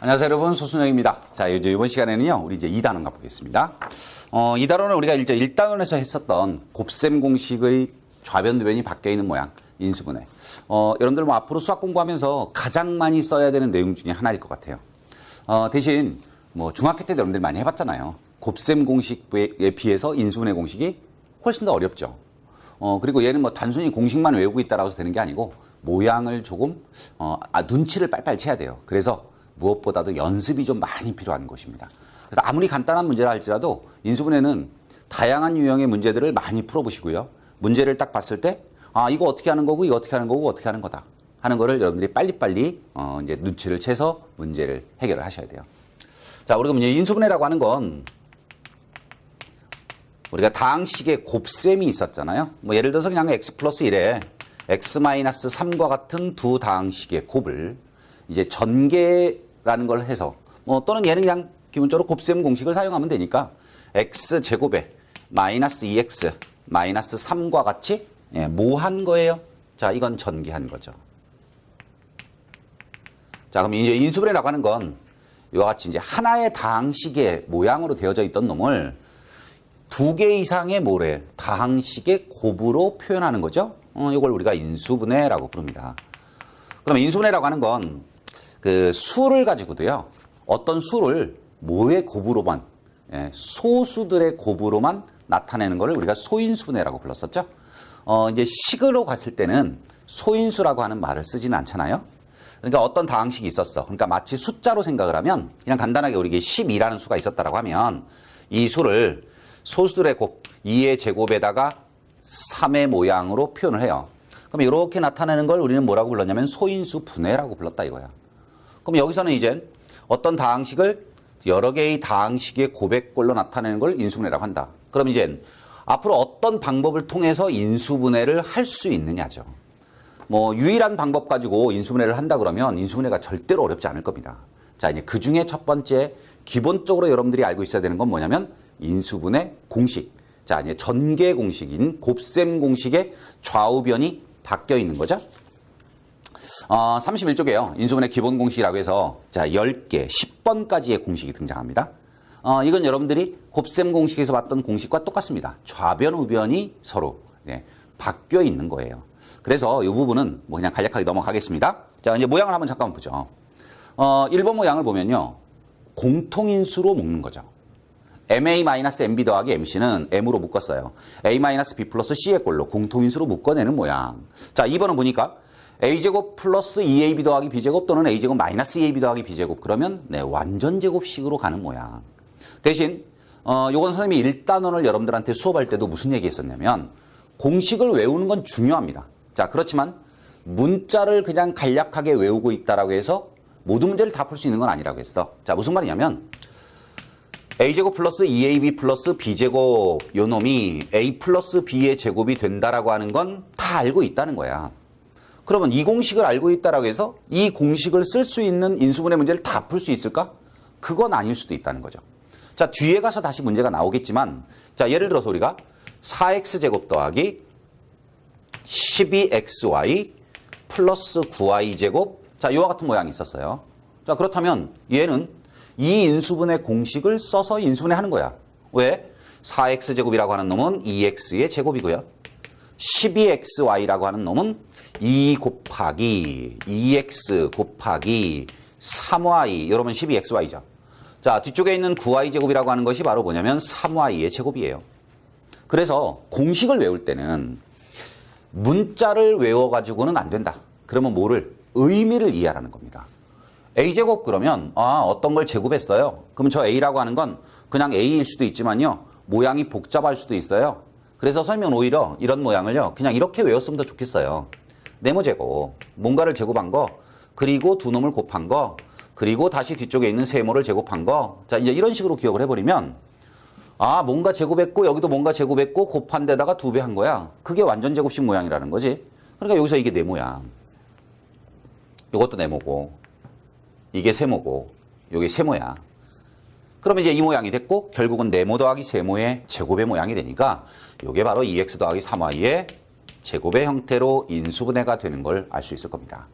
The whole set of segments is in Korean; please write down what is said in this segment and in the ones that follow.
안녕하세요, 여러분. 소순영입니다. 자, 이번 시간에는요, 우리 이제 2단원 가보겠습니다. 2단원은 우리가 이제 1단원에서 했었던 곱셈 공식의 좌변, 우변이 바뀌어 있는 모양, 인수분해. 여러분들 뭐 앞으로 수학 공부하면서 가장 많이 써야 되는 내용 중에 하나일 것 같아요. 대신 뭐 중학교 때도 여러분들 많이 해봤잖아요. 곱셈 공식에 비해서 인수분해 공식이 훨씬 더 어렵죠. 그리고 얘는 뭐 단순히 공식만 외우고 있다라고 해서 되는 게 아니고 모양을 조금, 눈치를 빨빨 채야 돼요. 그래서 무엇보다도 연습이 좀 많이 필요한 것입니다. 그래서 아무리 간단한 문제라 할지라도 인수분해는 다양한 유형의 문제들을 많이 풀어보시고요. 문제를 딱 봤을 때, 이거 어떻게 하는 거고, 이거 어떻게 하는 거고, 어떻게 하는 거다 하는 거를 여러분들이 빨리빨리 이제 눈치를 채서 문제를 해결을 하셔야 돼요. 자, 우리가 이제 인수분해라고 하는 건 우리가 다항식의 곱셈이 있었잖아요. 뭐 예를 들어서 그냥 x 플러스 1에 x-3과 같은 두 다항식의 곱을 이제 전개라는 걸 해서 또는 얘는 그냥 기본적으로 곱셈 공식을 사용하면 되니까 x제곱에 마이너스 2x 마이너스 3과 같이 모한 거예요. 자, 이건 전개한 거죠. 자, 그럼 이제 인수분해라고 하는 건 이와 같이 이제 하나의 다항식의 모양으로 되어져 있던 놈을 두 개 이상의 다항식의 곱으로 표현하는 거죠. 이걸 우리가 인수분해라고 부릅니다. 그러면 인수분해라고 하는 건 그 수를 가지고도요. 어떤 수를 모의 곱으로만, 소수들의 곱으로만 나타내는 것을 우리가 소인수분해라고 불렀었죠. 이제 식으로 갔을 때는 소인수라고 하는 말을 쓰지는 않잖아요. 그러니까 어떤 다항식이 있었어. 그러니까 마치 숫자로 생각을 하면 그냥 간단하게 우리에게 12라는 수가 있었다라고 하면 이 수를 소수들의 곱 2의 제곱에다가 3의 모양으로 표현을 해요. 그럼 이렇게 나타내는 걸 우리는 뭐라고 불렀냐면 소인수 분해라고 불렀다 이거야. 그럼 여기서는 이제 어떤 다항식을 여러 개의 다항식의 곱액꼴로 나타내는 걸 인수분해라고 한다. 그럼 이제 앞으로 어떤 방법을 통해서 인수분해를 할 수 있느냐죠. 뭐 유일한 방법 가지고 인수분해를 한다 그러면 인수분해가 절대로 어렵지 않을 겁니다. 자, 이제 그 중에 첫 번째 기본적으로 여러분들이 알고 있어야 되는 건 뭐냐면 인수분해 공식. 자, 이제 전개 공식인 곱셈 공식의 좌우변이 바뀌어 있는 거죠. 31쪽에요. 인수분해 기본 공식이라고 해서 자, 10개, 10번까지의 공식이 등장합니다. 이건 여러분들이 곱셈 공식에서 봤던 공식과 똑같습니다. 좌변, 우변이 서로 바뀌어 있는 거예요. 그래서 이 부분은 뭐 그냥 간략하게 넘어가겠습니다. 자, 이제 모양을 한번 잠깐 보죠. 1번 모양을 보면요. 공통인수로 묶는 거죠. ma-mb 더하기 mc는 m으로 묶었어요. a-b 플러스 c의 꼴로 공통인수로 묶어내는 모양. 자, 2번은 보니까 a제곱 플러스 2ab 더하기 b제곱 또는 a제곱 마이너스 2ab 더하기 b제곱. 그러면 완전제곱식으로 가는 모양. 대신 요건 선생님이 1단원을 여러분들한테 수업할 때도 무슨 얘기 했었냐면 공식을 외우는 건 중요합니다. 자, 그렇지만 문자를 그냥 간략하게 외우고 있다라고 해서 모든 문제를 다 풀 수 있는 건 아니라고 했어. 자, 무슨 말이냐면 a제곱 플러스 2ab 플러스 b제곱 요 놈이 a 플러스 b의 제곱이 된다라고 하는 건 다 알고 있다는 거야. 그러면 이 공식을 알고 있다라고 해서 이 공식을 쓸 수 있는 인수분해 문제를 다 풀 수 있을까? 그건 아닐 수도 있다는 거죠. 자, 뒤에 가서 다시 문제가 나오겠지만 자, 예를 들어서 우리가 4x제곱 더하기 12xy 플러스 9y제곱 자, 이와 같은 모양이 있었어요. 자, 그렇다면 얘는 이 인수분해 공식을 써서 인수분해 하는 거야. 왜? 4x제곱이라고 하는 놈은 2x의 제곱이고요. 12xy라고 하는 놈은 2 곱하기 2x 곱하기 3y 여러분 12xy죠. 자, 뒤쪽에 있는 9y제곱이라고 하는 것이 바로 뭐냐면 3y의 제곱이에요. 그래서 공식을 외울 때는 문자를 외워가지고는 안 된다. 그러면 뭐를? 의미를 이해하라는 겁니다. a제곱 그러면 어떤 걸 제곱했어요. 그럼 저 a라고 하는 건 그냥 a일 수도 있지만요. 모양이 복잡할 수도 있어요. 그래서 선생님은 오히려 이런 모양을요. 그냥 이렇게 외웠으면 더 좋겠어요. 네모제곱, 뭔가를 제곱한 거, 그리고 두 놈을 곱한 거, 그리고 다시 뒤쪽에 있는 세모를 제곱한 거. 자, 이제 이런 식으로 기억을 해버리면 뭔가 제곱했고 여기도 뭔가 제곱했고 곱한 데다가 2배 한 거야. 그게 완전 제곱식 모양이라는 거지. 그러니까 여기서 이게 네모야. 이것도 네모고 이게 세모고 이게 세모야. 그러면 이제 이 모양이 됐고 결국은 네모 더하기 세모의 제곱의 모양이 되니까 이게 바로 2x 더하기 3y의 제곱의 형태로 인수분해가 되는 걸 알 수 있을 겁니다.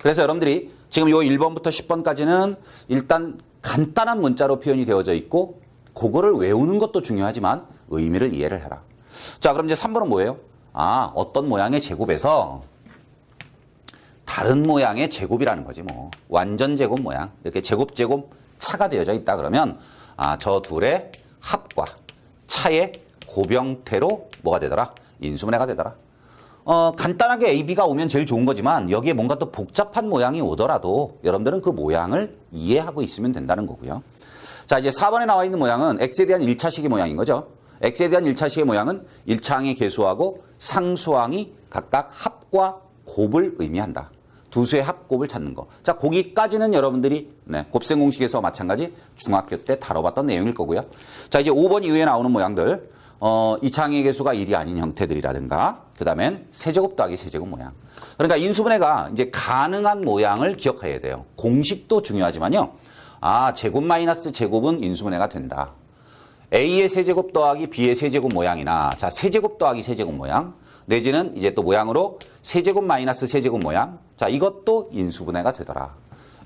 그래서 여러분들이 지금 요 1번부터 10번까지는 일단 간단한 문자로 표현이 되어져 있고 그거를 외우는 것도 중요하지만 의미를 이해를 해라. 자, 그럼 이제 3번은 뭐예요? 아, 어떤 모양의 제곱에서 다른 모양의 제곱이라는 거지 뭐. 완전 제곱 모양. 이렇게 제곱 차가 되어져 있다 그러면 아, 저 둘의 합과 차의 고병태로 뭐가 되더라? 인수분해가 되더라. 간단하게 A, B가 오면 제일 좋은 거지만 여기에 뭔가 또 복잡한 모양이 오더라도 여러분들은 그 모양을 이해하고 있으면 된다는 거고요. 자, 이제 4번에 나와 있는 모양은 X에 대한 1차식의 모양인 거죠. X에 대한 1차식의 모양은 1차항의 계수하고 상수항이 각각 합과 곱을 의미한다. 두 수의 합곱을 찾는 거. 자, 거기까지는 여러분들이 곱셈 공식에서 마찬가지 중학교 때 다뤄봤던 내용일 거고요. 자, 이제 5번 이후에 나오는 모양들. 2차항의 계수가 1이 아닌 형태들이라든가 그 다음엔 세제곱 더하기 세제곱 모양. 그러니까 인수분해가 이제 가능한 모양을 기억해야 돼요. 공식도 중요하지만요. 아, 제곱 마이너스 제곱은 인수분해가 된다. A의 세제곱 더하기 B의 세제곱 모양이나 자, 세제곱 더하기 세제곱 모양 내지는 이제 또 모양으로 세제곱 마이너스 세제곱 모양. 자, 이것도 인수분해가 되더라.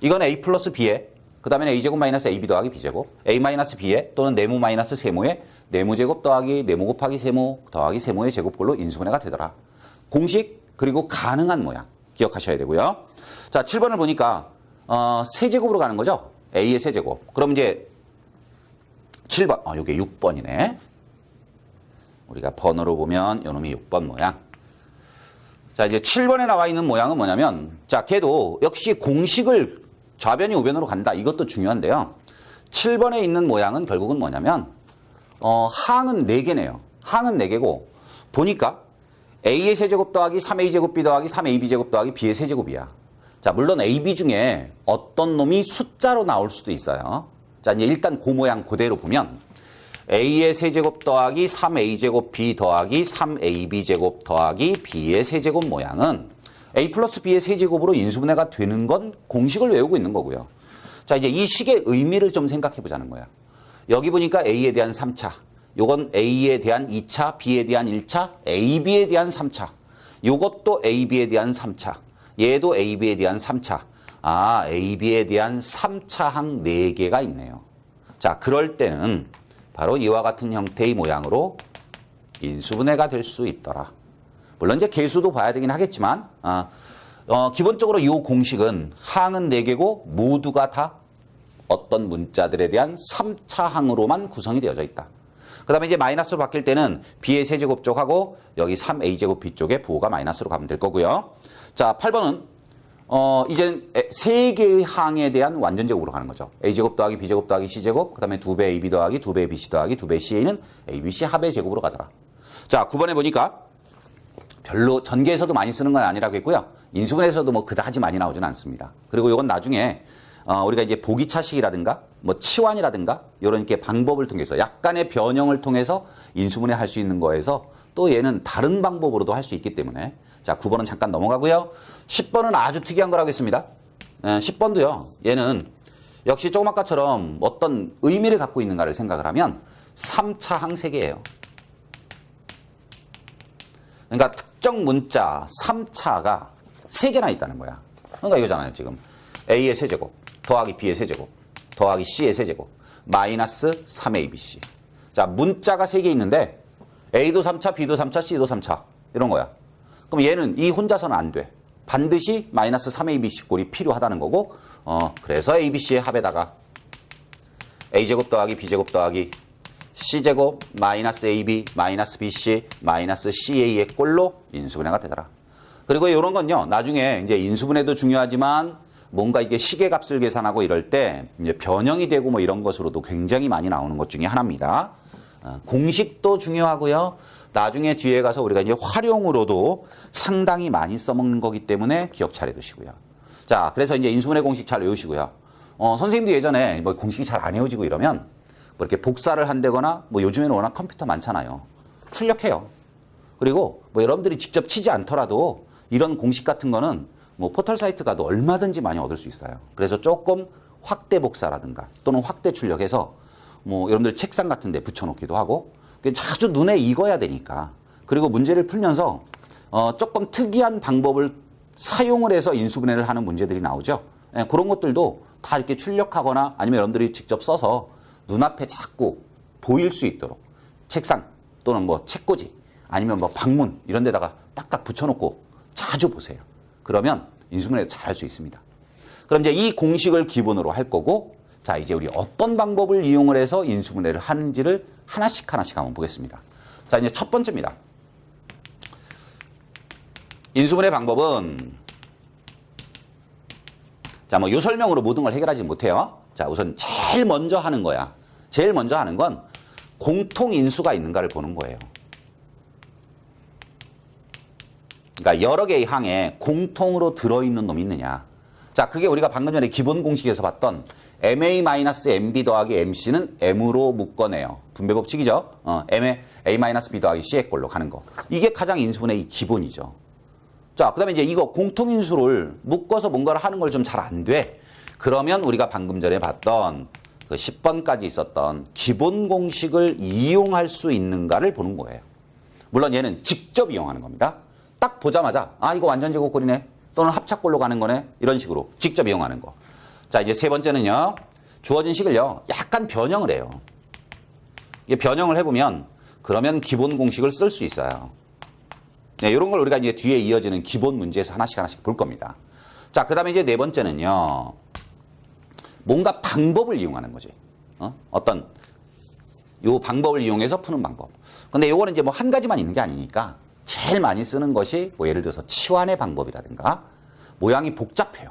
이건 A 플러스 B에 그 다음에 A제곱 마이너스 AB 더하기 B제곱 A 마이너스 B에 또는 네모 마이너스 세모에 네모제곱 더하기 네모 곱하기 세모 더하기 세모의 제곱꼴로 인수분해가 되더라. 공식 그리고 가능한 모양 기억하셔야 되고요. 자, 7번을 보니까 세제곱으로 가는 거죠. A의 세제곱. 그럼 이제 7번. 이게 6번이네. 우리가 번호로 보면 요놈이 6번 모양. 자, 이제 7번에 나와 있는 모양은 뭐냐면 자, 걔도 역시 공식을 좌변이 우변으로 간다. 이것도 중요한데요. 7번에 있는 모양은 결국은 뭐냐면 항은 4개네요. 항은 4개고 보니까 A의 세제곱 더하기 3A제곱 B 더하기 3AB제곱 더하기 B의 세제곱이야. 자, 물론 AB 중에 어떤 놈이 숫자로 나올 수도 있어요. 자, 이제 일단 그 모양 그대로 보면 A의 세제곱 더하기 3A제곱 B 더하기 3AB제곱 더하기 B의 세제곱 모양은 A 플러스 B의 세제곱으로 인수분해가 되는 건 공식을 외우고 있는 거고요. 자, 이제 이 식의 의미를 좀 생각해 보자는 거야. 여기 보니까 A에 대한 3차, 요건 A에 대한 2차, B에 대한 1차, AB에 대한 3차, 요것도 AB에 대한 3차, 얘도 AB에 대한 3차. 아, AB에 대한 3차항 4개가 있네요. 자, 그럴 때는 바로 이와 같은 형태의 모양으로 인수분해가 될 수 있더라. 물론 이제 계수도 봐야 되긴 하겠지만 기본적으로 이 공식은 항은 4개고 모두가 다 어떤 문자들에 대한 3차항으로만 구성이 되어져 있다. 그 다음에 이제 마이너스로 바뀔 때는 B의 세제곱 쪽하고 여기 3A제곱 B 쪽에 부호가 마이너스로 가면 될 거고요. 자, 8번은 이제는 3개의 항에 대한 완전제곱으로 가는 거죠. A제곱 더하기 B제곱 더하기 C제곱, 그 다음에 2배 AB 더하기 2배 BC 더하기 2배 CA는 ABC 합의 제곱으로 가더라. 자, 9번에 보니까 별로 전개에서도 많이 쓰는 건 아니라고 했고요. 인수분해에서도 뭐 그다지 많이 나오지는 않습니다. 그리고 이건 나중에 우리가 이제 보기차식이라든가 뭐 치환이라든가 이런 이렇게 방법을 통해서 약간의 변형을 통해서 인수분해 할 수 있는 거에서 또 얘는 다른 방법으로도 할 수 있기 때문에 자, 9번은 잠깐 넘어가고요. 10번은 아주 특이한 거라고 했습니다. 10번도요. 얘는 역시 조금 아까처럼 어떤 의미를 갖고 있는가를 생각을 하면 3차 항세계예요. 그러니까 특정 문자 3차가 3개나 있다는 거야. 그러니까 이거잖아요. 지금 A의 세제곱 더하기 B의 세제곱 더하기 C의 세제곱 마이너스 3ABC. 자, 문자가 3개 있는데 A도 3차, B도 3차, C도 3차 이런 거야. 그럼 얘는 이 혼자서는 안 돼. 반드시 마이너스 3ABC 꼴이 필요하다는 거고 그래서 ABC의 합에다가 A제곱 더하기 B제곱 더하기 C제곱 마이너스 AB 마이너스 BC 마이너스 CA의 꼴로 인수분해가 되더라. 그리고 이런 건요. 나중에 이제 인수분해도 중요하지만 뭔가 이게 시계값을 계산하고 이럴 때 이제 변형이 되고 뭐 이런 것으로도 굉장히 많이 나오는 것 중에 하나입니다. 공식도 중요하고요. 나중에 뒤에 가서 우리가 이제 활용으로도 상당히 많이 써먹는 거기 때문에 기억 잘 해두시고요. 자, 그래서 이제 인수분해 공식 잘 외우시고요. 선생님도 예전에 뭐 공식이 잘 안 외워지고 이러면 뭐 이렇게 복사를 한다거나 뭐 요즘에는 워낙 컴퓨터 많잖아요. 출력해요. 그리고 뭐 여러분들이 직접 치지 않더라도 이런 공식 같은 거는 뭐 포털 사이트 가도 얼마든지 많이 얻을 수 있어요. 그래서 조금 확대 복사라든가 또는 확대 출력해서 뭐 여러분들 책상 같은 데 붙여놓기도 하고 자주 눈에 익어야 되니까. 그리고 문제를 풀면서 조금 특이한 방법을 사용을 해서 인수분해를 하는 문제들이 나오죠. 예, 그런 것들도 다 이렇게 출력하거나 아니면 여러분들이 직접 써서 눈앞에 자꾸 보일 수 있도록 책상 또는 뭐 책꽂이 아니면 뭐 방문 이런 데다가 딱딱 붙여놓고 자주 보세요. 그러면 인수분해 잘 할 수 있습니다. 그럼 이제 이 공식을 기본으로 할 거고, 자, 이제 우리 어떤 방법을 이용을 해서 인수분해를 하는지를 하나씩 한번 보겠습니다. 자, 이제 첫 번째입니다. 인수분해 방법은, 자, 뭐 요 설명으로 모든 걸 해결하지 못해요. 자, 우선 제일 먼저 하는 거야. 제일 먼저 하는 건 공통 인수가 있는가를 보는 거예요. 그러니까 여러 개의 항에 공통으로 들어있는 놈이 있느냐. 자, 그게 우리가 방금 전에 기본 공식에서 봤던 MA-MB 더하기 MC는 M으로 묶어내요. 분배 법칙이죠. A-B 더하기 C의 꼴로 가는 거. 이게 가장 인수분해의 기본이죠. 자, 그 다음에 이제 이거 공통인수를 묶어서 뭔가를 하는 걸 좀 잘 안 돼. 그러면 우리가 방금 전에 봤던 그 10번까지 있었던 기본 공식을 이용할 수 있는가를 보는 거예요. 물론 얘는 직접 이용하는 겁니다. 딱 보자마자 아, 이거 완전 제곱꼴이네. 또는 합착꼴로 가는 거네. 이런 식으로 직접 이용하는 거. 자, 이제 세 번째는요. 주어진 식을요. 약간 변형을 해요. 이게 변형을 해보면 그러면 기본 공식을 쓸 수 있어요. 네, 이런 걸 우리가 이제 뒤에 이어지는 기본 문제에서 하나씩 볼 겁니다. 자, 그 다음에 이제 네 번째는요. 뭔가 방법을 이용하는 거지. 어떤 요 방법을 이용해서 푸는 방법. 근데 요거는 이제 뭐 한 가지만 있는 게 아니니까 제일 많이 쓰는 것이 뭐 예를 들어서 치환의 방법이라든가 모양이 복잡해요.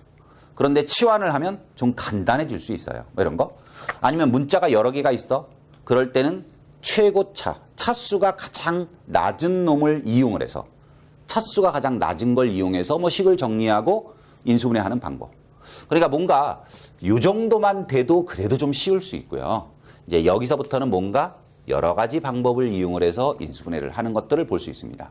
그런데 치환을 하면 좀 간단해질 수 있어요. 뭐 이런 거. 아니면 문자가 여러 개가 있어. 그럴 때는 최고차, 차수가 가장 낮은 놈을 이용을 해서 차수가 가장 낮은 걸 이용해서 뭐 식을 정리하고 인수분해하는 방법. 그러니까 뭔가 요 정도만 돼도 그래도 좀 쉬울 수 있고요. 이제 여기서부터는 뭔가 여러 가지 방법을 이용을 해서 인수분해를 하는 것들을 볼 수 있습니다.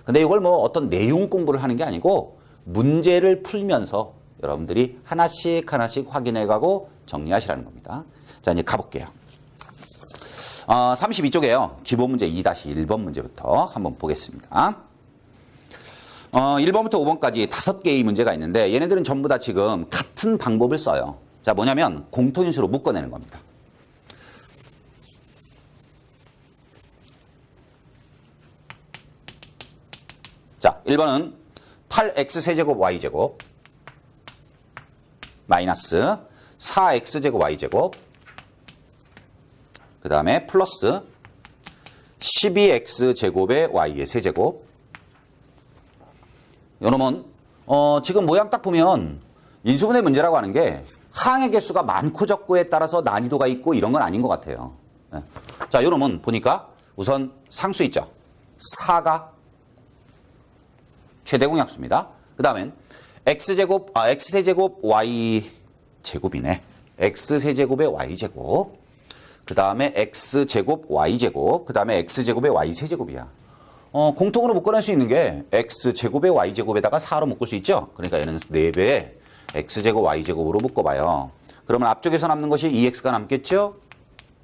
근데 이걸 뭐 어떤 내용 공부를 하는 게 아니고 문제를 풀면서 여러분들이 하나씩 확인해가고 정리하시라는 겁니다. 자, 이제 가볼게요. 32쪽에요. 기본 문제 2-1번 문제부터 한번 보겠습니다. 1번부터 5번까지 5개의 문제가 있는데 얘네들은 전부 다 지금 같은 방법을 써요. 자, 뭐냐면 공통인수로 묶어내는 겁니다. 자, 1번은 8x세제곱 y제곱 마이너스 4x제곱 y제곱 그 다음에 플러스 12x제곱의 y의 세제곱. 요놈은 지금 모양 딱 보면 인수분해 문제라고 하는 게 항의 개수가 많고 적고에 따라서 난이도가 있고 이런 건 아닌 것 같아요. 네. 자, 요놈은 보니까 우선 상수 있죠. 4가 최대 공약수입니다. 그 다음엔 x세제곱 y제곱이네. x세제곱의 y제곱. 그 다음에 x제곱 y제곱. 그 다음에 x제곱의 y세제곱이야. 공통으로 묶어낼 수 있는 게 x제곱의 y제곱에다가 4로 묶을 수 있죠. 그러니까 얘는 4배의 x제곱 y제곱으로 묶어봐요. 그러면 앞쪽에서 남는 것이 2x가 남겠죠.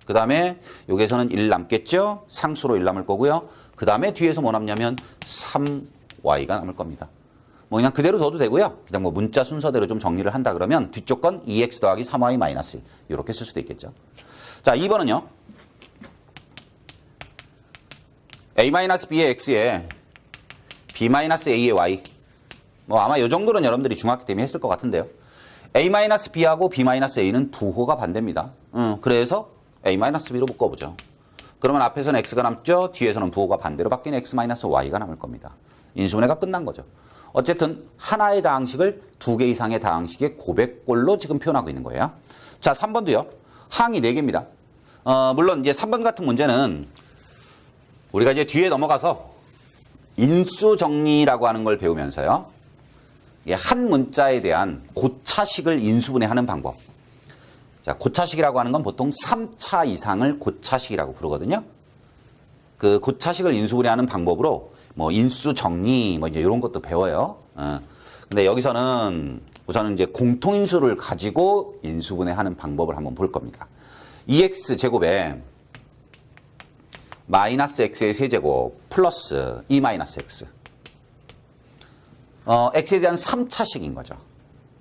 그 다음에 여기에서는 1 남겠죠. 상수로 1 남을 거고요. 그 다음에 뒤에서 뭐 남냐면 3y가 남을 겁니다. 뭐 그냥 그대로 둬도 되고요. 그냥 뭐 문자 순서대로 좀 정리를 한다 그러면 뒤쪽 건 2x 더하기 3y 마이너스 1 이렇게 쓸 수도 있겠죠. 자, 2번은요. a-b의 x에 b-a의 y. 뭐 아마 이 정도는 여러분들이 중학교 때문에 했을 것 같은데요. a-b하고 b-a는 부호가 반대입니다. 그래서 a-b로 묶어보죠. 그러면 앞에서는 x가 남죠. 뒤에서는 부호가 반대로 바뀐 x-y가 남을 겁니다. 인수분해가 끝난 거죠. 어쨌든 하나의 다항식을 2개 이상의 다항식의 고백꼴로 지금 표현하고 있는 거예요. 자, 3번도요. 항이 4개입니다. 물론 이제 3번 같은 문제는 우리가 이제 뒤에 넘어가서 인수 정리라고 하는 걸 배우면서요. 한 문자에 대한 고차식을 인수분해하는 방법. 자, 고차식이라고 하는 건 보통 3차 이상을 고차식이라고 부르거든요. 그 고차식을 인수분해하는 방법으로 뭐 인수 정리 뭐 이제 이런 것도 배워요. 근데 여기서는 우선은 이제 공통인수를 가지고 인수분해하는 방법을 한번 볼 겁니다. 2x 제곱에 마이너스 x의 세제곱 플러스 2 마이너스 x. x에 대한 3차식인 거죠.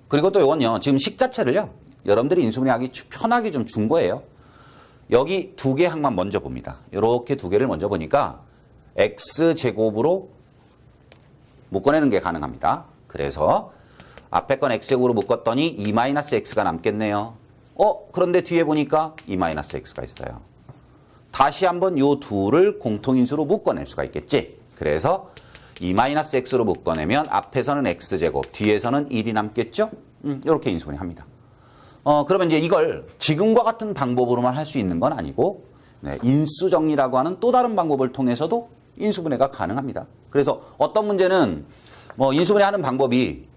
그리고 또 이건요. 지금 식 자체를요. 여러분들이 인수분해하기 편하게 좀 준 거예요. 여기 두 개 항만 먼저 봅니다. 이렇게 두 개를 먼저 보니까 x제곱으로 묶어내는 게 가능합니다. 그래서 앞에 건 x제곱으로 묶었더니 2-x가 남겠네요. 그런데 뒤에 보니까 2-x가 있어요. 다시 한번 이 둘을 공통인수로 묶어낼 수가 있겠지. 그래서 2-x로 묶어내면 앞에서는 x제곱, 뒤에서는 1이 남겠죠? 이렇게 인수분해합니다. 그러면 이제 이걸 지금과 같은 방법으로만 할 수 있는 건 아니고 인수정리라고 하는 또 다른 방법을 통해서도 인수분해가 가능합니다. 그래서 어떤 문제는 인수분해하는 방법이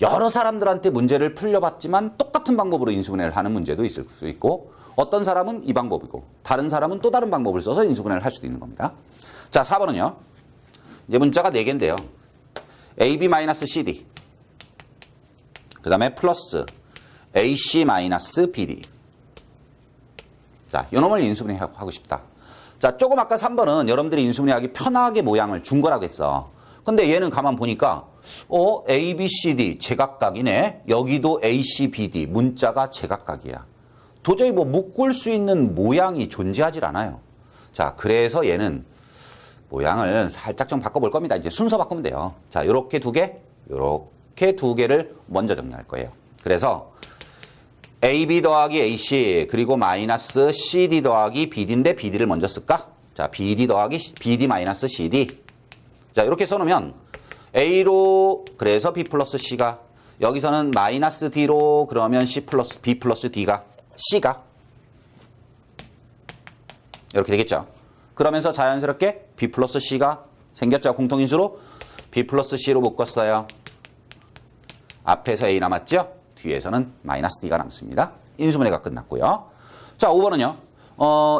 여러 사람들한테 문제를 풀려봤지만 똑같은 방법으로 인수분해를 하는 문제도 있을 수 있고 어떤 사람은 이 방법이고 다른 사람은 또 다른 방법을 써서 인수분해를 할 수도 있는 겁니다. 자, 4번은요. 이제 문자가 4개인데요. AB-CD 그 다음에 플러스 AC-BD 자, 이놈을 인수분해하고 싶다. 자, 조금 아까 3번은 여러분들이 인수분해하기 편하게 모양을 준 거라고 했어. 근데 얘는 가만 보니까 ABCD 제각각이네. 여기도 ACBD 문자가 제각각이야. 도저히 묶을 수 있는 모양이 존재하질 않아요. 자, 그래서 얘는 모양을 살짝 좀 바꿔볼 겁니다. 이제 순서 바꾸면 돼요. 자, 요렇게 두 개, 요렇게 두 개를 먼저 정리할 거예요. 그래서 AB 더하기 AC 그리고 마이너스 CD 더하기 BD인데 BD를 먼저 쓸까? 자, BD 더하기 BD 마이너스 CD. 자, 이렇게 써놓으면 A로 그래서 B 플러스 C가 여기서는 마이너스 D로 그러면 C 플러스 B 플러스 D가 C가 이렇게 되겠죠. 그러면서 자연스럽게 B 플러스 C가 생겼죠. 공통인수로 B 플러스 C로 묶었어요. 앞에서 A 남았죠. 뒤에서는 마이너스 D가 남습니다. 인수분해가 끝났고요. 자, 5번은요.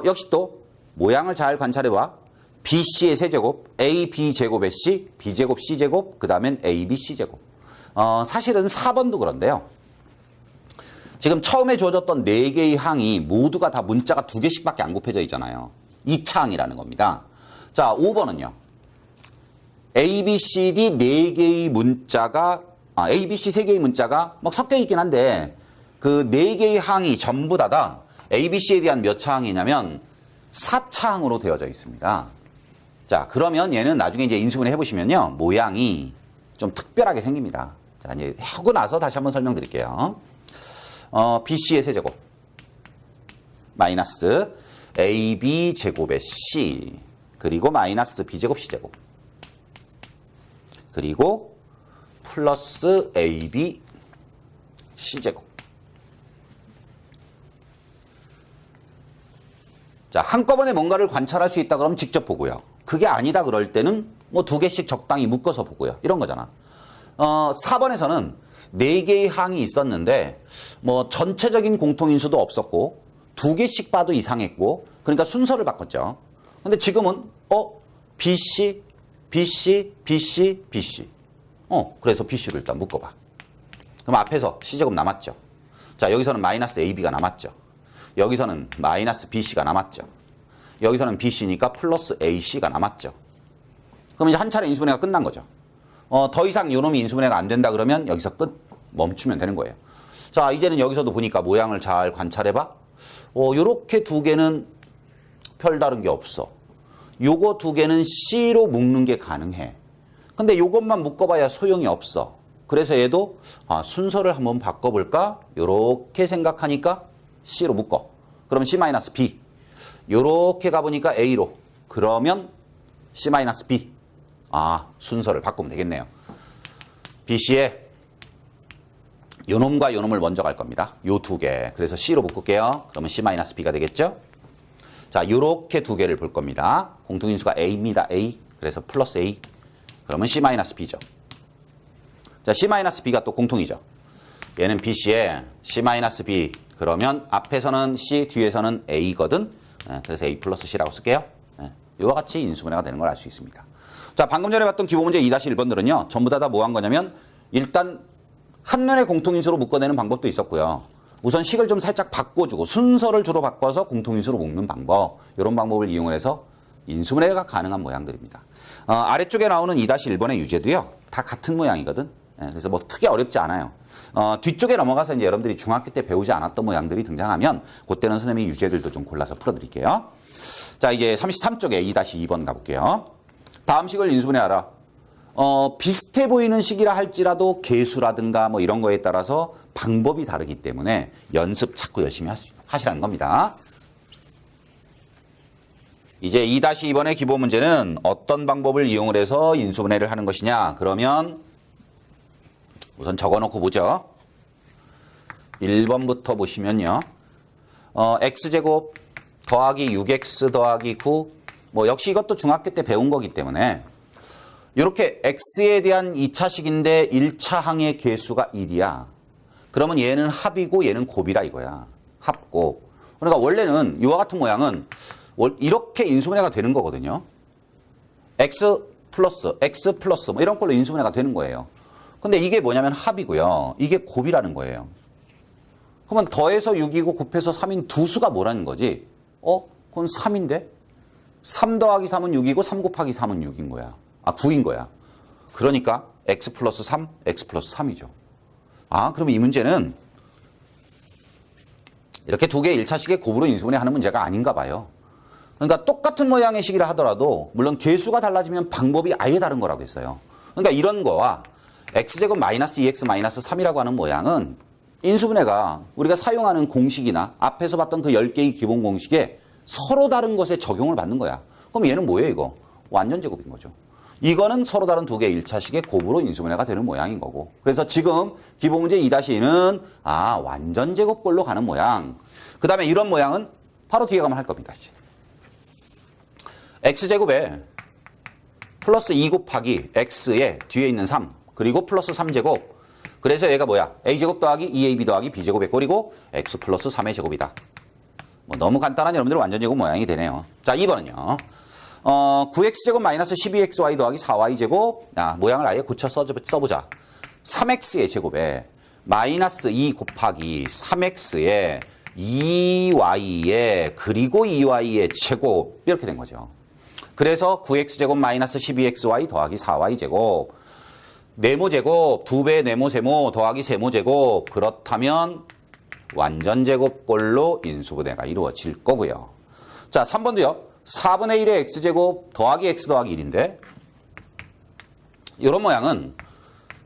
역시 또 모양을 잘 관찰해봐. BC의 세제곱, AB제곱의 C, B제곱 C제곱, 그 다음엔 ABC제곱. 사실은 4번도 그런데요. 지금 처음에 주어졌던 4개의 항이 모두가 다 문자가 2개씩밖에 안 곱해져 있잖아요. 2차 항이라는 겁니다. 자, 5번은요. ABCD 4개의 문자가 ABC 3개의 문자가 막 섞여 있긴 한데 그 4개의 항이 전부 다가 ABC에 대한 몇 차 항이냐면 4차 항으로 되어져 있습니다. 자, 그러면 얘는 나중에 이제 인수분해 해보시면요. 모양이 좀 특별하게 생깁니다. 자, 이제 하고 나서 다시 한번 설명드릴게요. BC의 세제곱 마이너스 AB 제곱의 C 그리고 마이너스 B제곱 C제곱 그리고 플러스 AB C제곱. 자, 한꺼번에 뭔가를 관찰할 수 있다 그러면 직접 보고요. 그게 아니다 그럴 때는 뭐 2개씩 적당히 묶어서 보고요. 이런 거잖아. 4번에서는 4개의 항이 있었는데 뭐 전체적인 공통인수도 없었고 2개씩 봐도 이상했고 그러니까 순서를 바꿨죠. 근데 지금은 BC, BC, BC, BC. 그래서 BC로 일단 묶어봐. 그럼 앞에서 C제곱 남았죠. 자, 여기서는 마이너스 AB가 남았죠. 여기서는 마이너스 BC가 남았죠. 여기서는 BC니까 플러스 AC가 남았죠. 그럼 이제 한 차례 인수분해가 끝난 거죠. 더 이상 요놈이 인수분해가 안 된다 그러면 여기서 멈추면 되는 거예요. 자, 이제는 여기서도 보니까 모양을 잘 관찰해봐. 요렇게 2개는 별다른 게 없어. 요거 2개는 C로 묶는 게 가능해. 근데 요것만 묶어봐야 소용이 없어. 그래서 얘도 순서를 한번 바꿔볼까? 요렇게 생각하니까 C로 묶어. 그러면 C-B. 요렇게 가보니까 A로. 그러면 C-B. 순서를 바꾸면 되겠네요. BC에 요놈과 요놈을 먼저 갈 겁니다. 요 2개. 그래서 C로 묶을게요. 그러면 C-B가 되겠죠? 자, 요렇게 2개를 볼 겁니다. 공통인수가 A입니다. A. 그래서 플러스 A. 그러면 C-B죠. 자, C-B가 또 공통이죠. 얘는 BC에 C-B. 그러면 앞에서는 C, 뒤에서는 A거든. 그래서 A 플러스 C라고 쓸게요. 이와 같이 인수분해가 되는 걸 알 수 있습니다. 자, 방금 전에 봤던 기본 문제 2-1번들은요. 전부 다 뭐 한 거냐면 일단 한면의 공통인수로 묶어내는 방법도 있었고요. 우선 식을 좀 살짝 바꿔주고 순서를 주로 바꿔서 공통인수로 묶는 방법. 이런 방법을 이용을 해서 인수분해가 가능한 모양들입니다. 아래쪽에 나오는 2-1번의 유제도요. 다 같은 모양이거든. 예, 그래서 뭐 크게 어렵지 않아요. 뒤쪽에 넘어가서 이제 여러분들이 중학교 때 배우지 않았던 모양들이 등장하면 그때는 선생님이 유제들도 좀 골라서 풀어드릴게요. 자, 이제 33쪽에 2-2번 가볼게요. 다음 식을 인수분해하라. 비슷해 보이는 식이라 할지라도 개수라든가 뭐 이런 거에 따라서 방법이 다르기 때문에 연습 자꾸 열심히 하시라는 겁니다. 이제 2-2번의 기본 문제는 어떤 방법을 이용을 해서 인수분해를 하는 것이냐. 그러면 우선 적어놓고 보죠. 1번부터 보시면요. x제곱 더하기 6x 더하기 9. 뭐 역시 이것도 중학교 때 배운 거기 때문에 이렇게 x에 대한 2차식인데 1차 항의 개수가 1이야. 그러면 얘는 합이고 얘는 곱이라 이거야. 합곱. 그러니까 원래는 이와 같은 모양은 이렇게 인수분해가 되는 거거든요. x 플러스 뭐 이런 걸로 인수분해가 되는 거예요. 근데 이게 뭐냐면 합이고요. 이게 곱이라는 거예요. 그러면 더해서 6이고 곱해서 3인 두 수가 뭐라는 거지? 그건 3인데? 3 더하기 3은 6이고 3 곱하기 3은 6인 거야. 9인 거야. 그러니까 x 플러스 3, x 플러스 3이죠. 그럼 이 문제는 이렇게 두 개의 1차식의 곱으로 인수분해 하는 문제가 아닌가 봐요. 그러니까 똑같은 모양의 식이라 하더라도 물론 개수가 달라지면 방법이 아예 다른 거라고 했어요. 그러니까 이런 거와 x제곱 마이너스 2x 마이너스 3이라고 하는 모양은 인수분해가 우리가 사용하는 공식이나 앞에서 봤던 그 10개의 기본 공식에 서로 다른 것에 적용을 받는 거야. 그럼 얘는 뭐예요, 이거? 완전 제곱인 거죠. 이거는 서로 다른 두 개의 1차식의 곱으로 인수분해가 되는 모양인 거고. 그래서 지금 기본 문제 2-2는 완전 제곱꼴로 가는 모양. 그 다음에 이런 모양은 바로 뒤에 가면 할 겁니다. 이제. x제곱에 플러스 2 곱하기 x에 뒤에 있는 3 그리고 플러스 3제곱. 그래서 얘가 뭐야? a제곱 더하기 2ab 더하기 b제곱의 꼴이고 x 플러스 3의 제곱이다. 뭐 너무 간단한 여러분들 완전 제곱 모양이 되네요. 자, 2번은요. 9x제곱 마이너스 12xy 더하기 4y제곱. 모양을 아예 고쳐 써보자. 3x의 제곱에 마이너스 2 곱하기 3x에 2y에 그리고 2y의 제곱 이렇게 된 거죠. 그래서 9x제곱 마이너스 12xy 더하기 4y제곱 네모제곱 2배 네모 세모 더하기 세모제곱 그렇다면 완전 제곱꼴로 인수분해가 이루어질 거고요. 자, 3번도요. 4분의 1의 x제곱 더하기 x 더하기 1인데 이런 모양은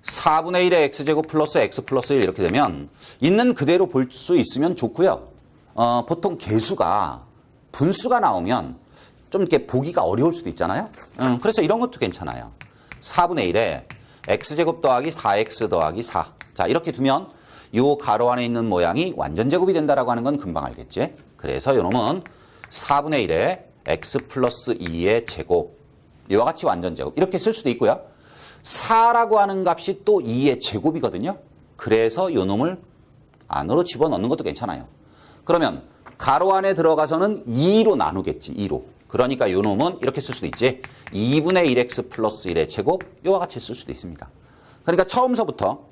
4분의 1의 x제곱 플러스 x 플러스 1 이렇게 되면 있는 그대로 볼 수 있으면 좋고요. 보통 개수가 분수가 나오면 좀 이렇게 보기가 어려울 수도 있잖아요. 그래서 이런 것도 괜찮아요. 4분의 1에 x제곱 더하기 4x 더하기 4. 자, 이렇게 두면 요 가로 안에 있는 모양이 완전 제곱이 된다라고 하는 건 금방 알겠지? 그래서 요 놈은 4분의 1에 x 플러스 2의 제곱. 이와 같이 완전 제곱. 이렇게 쓸 수도 있고요. 4라고 하는 값이 또 2의 제곱이거든요. 그래서 요 놈을 안으로 집어넣는 것도 괜찮아요. 그러면 가로 안에 들어가서는 2로 나누겠지. 2로. 그러니까 요 놈은 이렇게 쓸 수도 있지. 2분의 1x 플러스 1의 제곱. 이와 같이 쓸 수도 있습니다. 그러니까 처음서부터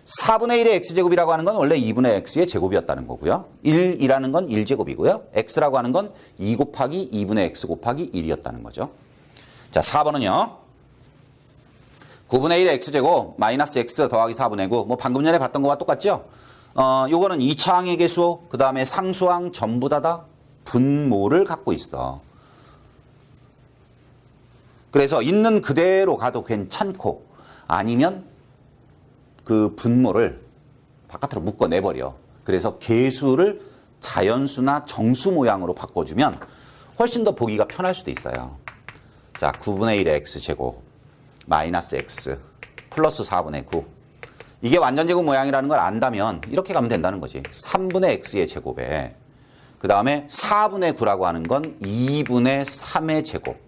4분의 1의 x제곱이라고 하는 건 원래 2분의 x의 제곱이었다는 거고요. 1이라는 건 1제곱이고요. x라고 하는 건 2 곱하기 2분의 x 곱하기 1이었다는 거죠. 자, 4번은요. 9분의 1의 x제곱 마이너스 x 더하기 4분의 9. 뭐 방금 전에 봤던 거와 똑같죠? 요거는 2차항의 개수, 그 다음에 상수항 전부 다 분모를 갖고 있어. 그래서 있는 그대로 가도 괜찮고 아니면 그 분모를 바깥으로 묶어내버려. 그래서 개수를 자연수나 정수 모양으로 바꿔주면 훨씬 더 보기가 편할 수도 있어요. 자, 9분의 1의 x제곱 마이너스 x 플러스 4분의 9. 이게 완전 제곱 모양이라는 걸 안다면 이렇게 가면 된다는 거지. 3분의 x의 제곱에 그 다음에 4분의 9라고 하는 건 2분의 3의 제곱.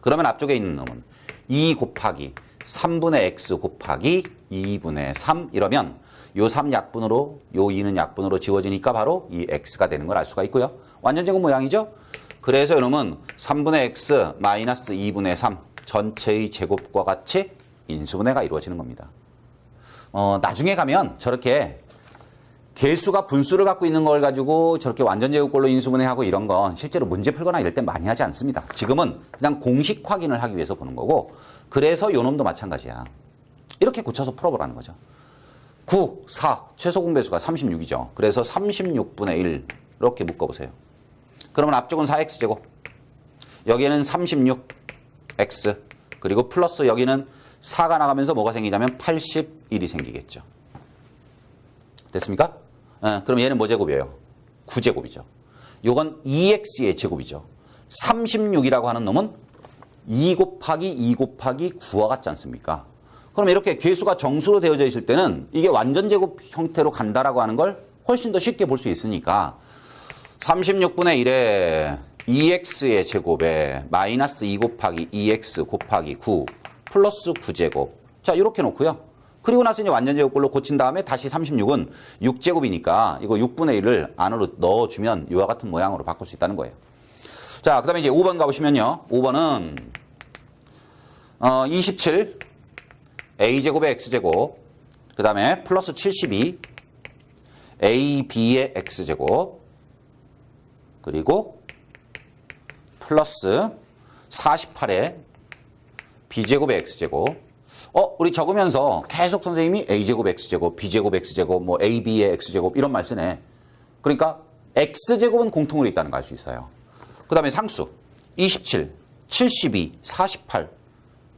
그러면 앞쪽에 있는 놈은 2 곱하기 3분의 x 곱하기 2분의 3 이러면 요 3 약분으로 요 2는 약분으로 지워지니까 바로 이 x가 되는 걸 알 수가 있고요. 완전 제곱 모양이죠. 그래서 이놈은 3분의 x 마이너스 2분의 3 전체의 제곱과 같이 인수분해가 이루어지는 겁니다. 나중에 가면 저렇게 개수가 분수를 갖고 있는 걸 가지고 저렇게 완전제곱꼴로 인수분해하고 이런 건 실제로 문제 풀거나 이럴 때 많이 하지 않습니다. 지금은 그냥 공식 확인을 하기 위해서 보는 거고, 그래서 요 놈도 마찬가지야. 이렇게 고쳐서 풀어보라는 거죠. 9, 4, 최소 공배수가 36이죠. 그래서 36분의 1 이렇게 묶어보세요. 그러면 앞쪽은 4x제곱, 여기에는 36x, 그리고 플러스 여기는 4가 나가면서 뭐가 생기냐면 81이 생기겠죠. 됐습니까? 그럼 얘는 뭐 제곱이에요? 9제곱이죠. 요건 2x의 제곱이죠. 36이라고 하는 놈은 2 곱하기 2 곱하기 9와 같지 않습니까? 그럼 이렇게 개수가 정수로 되어져 있을 때는 이게 완전 제곱 형태로 간다라고 하는 걸 훨씬 더 쉽게 볼 수 있으니까 36분의 1에 2x의 제곱에 마이너스 2 곱하기 2x 곱하기 9 플러스 9제곱. 자, 이렇게 놓고요. 그리고 나서 이제 완전 제곱꼴로 고친 다음에 다시 36은 6제곱이니까 이거 6분의 1을 안으로 넣어주면 이와 같은 모양으로 바꿀 수 있다는 거예요. 자, 그 다음에 이제 5번 가보시면요. 5번은 27 a제곱의 x제곱, 그 다음에 플러스 72 ab의 x제곱, 그리고 플러스 48의 b제곱의 x제곱. 우리 적으면서 계속 선생님이 a제곱 x제곱, b제곱 x제곱, 뭐 ab의 x제곱 이런 말 쓰네. 그러니까 x제곱은 공통으로 있다는 걸 알 수 있어요. 그 다음에 상수 27, 72, 48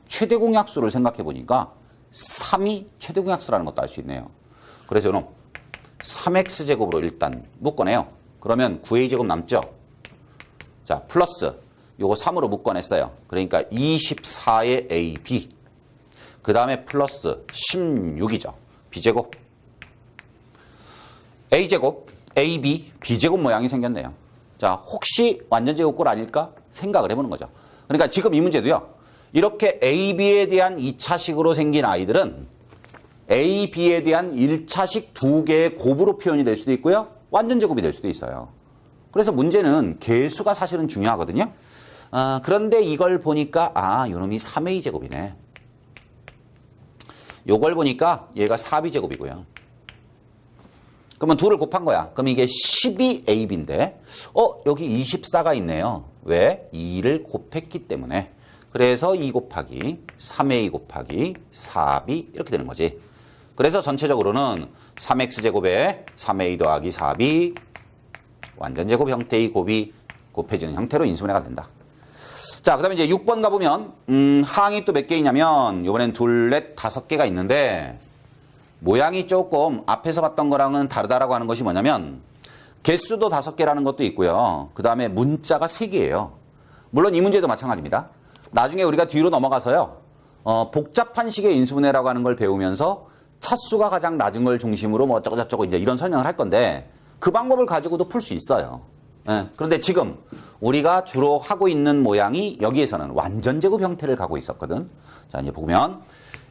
최대 공약수를 생각해 보니까 3이 최대 공약수라는 것도 알 수 있네요. 그래서 이놈 3x제곱으로 일단 묶어내요. 그러면 9a제곱 남죠? 자, 플러스 요거 3으로 묶어냈어요. 그러니까 24의 ab, 그 다음에 플러스 16이죠. b제곱, a제곱, ab, b제곱 모양이 생겼네요. 자, 혹시 완전제곱꼴 아닐까 생각을 해보는 거죠. 그러니까 지금 이 문제도요. 이렇게 AB에 대한 2차식으로 생긴 아이들은 A, B에 대한 1차식 두 개의 곱으로 표현이 될 수도 있고요. 완전제곱이 될 수도 있어요. 그래서 문제는 개수가 사실은 중요하거든요. 그런데 이걸 보니까 요놈이 3A 제곱이네. 요걸 보니까 얘가 4B 제곱이고요. 그러면 둘을 곱한 거야. 그럼 이게 12AB인데 여기 24가 있네요. 왜? 2를 곱했기 때문에. 그래서 2 곱하기 3A 곱하기 4B 이렇게 되는 거지. 그래서 전체적으로는 3x제곱에 3A 더하기 4B 완전제곱 형태의 곱이 곱해지는 형태로 인수분해가 된다. 자, 그 다음에 이제 6번 가보면 항이 또 몇 개 있냐면 이번엔 둘, 넷, 5개가 있는데 모양이 조금 앞에서 봤던 거랑은 다르다라고 하는 것이 뭐냐면 개수도 5개라는 것도 있고요. 그 다음에 문자가 3개예요. 물론 이 문제도 마찬가지입니다. 나중에 우리가 뒤로 넘어가서요. 복잡한 식의 인수분해라고 하는 걸 배우면서 차수가 가장 낮은 걸 중심으로 뭐 어쩌고저쩌고 이제 이런 설명을 할 건데 그 방법을 가지고도 풀 수 있어요. 그런데 지금 우리가 주로 하고 있는 모양이 여기에서는 완전제곱 형태를 가고 있었거든. 자, 이제 보면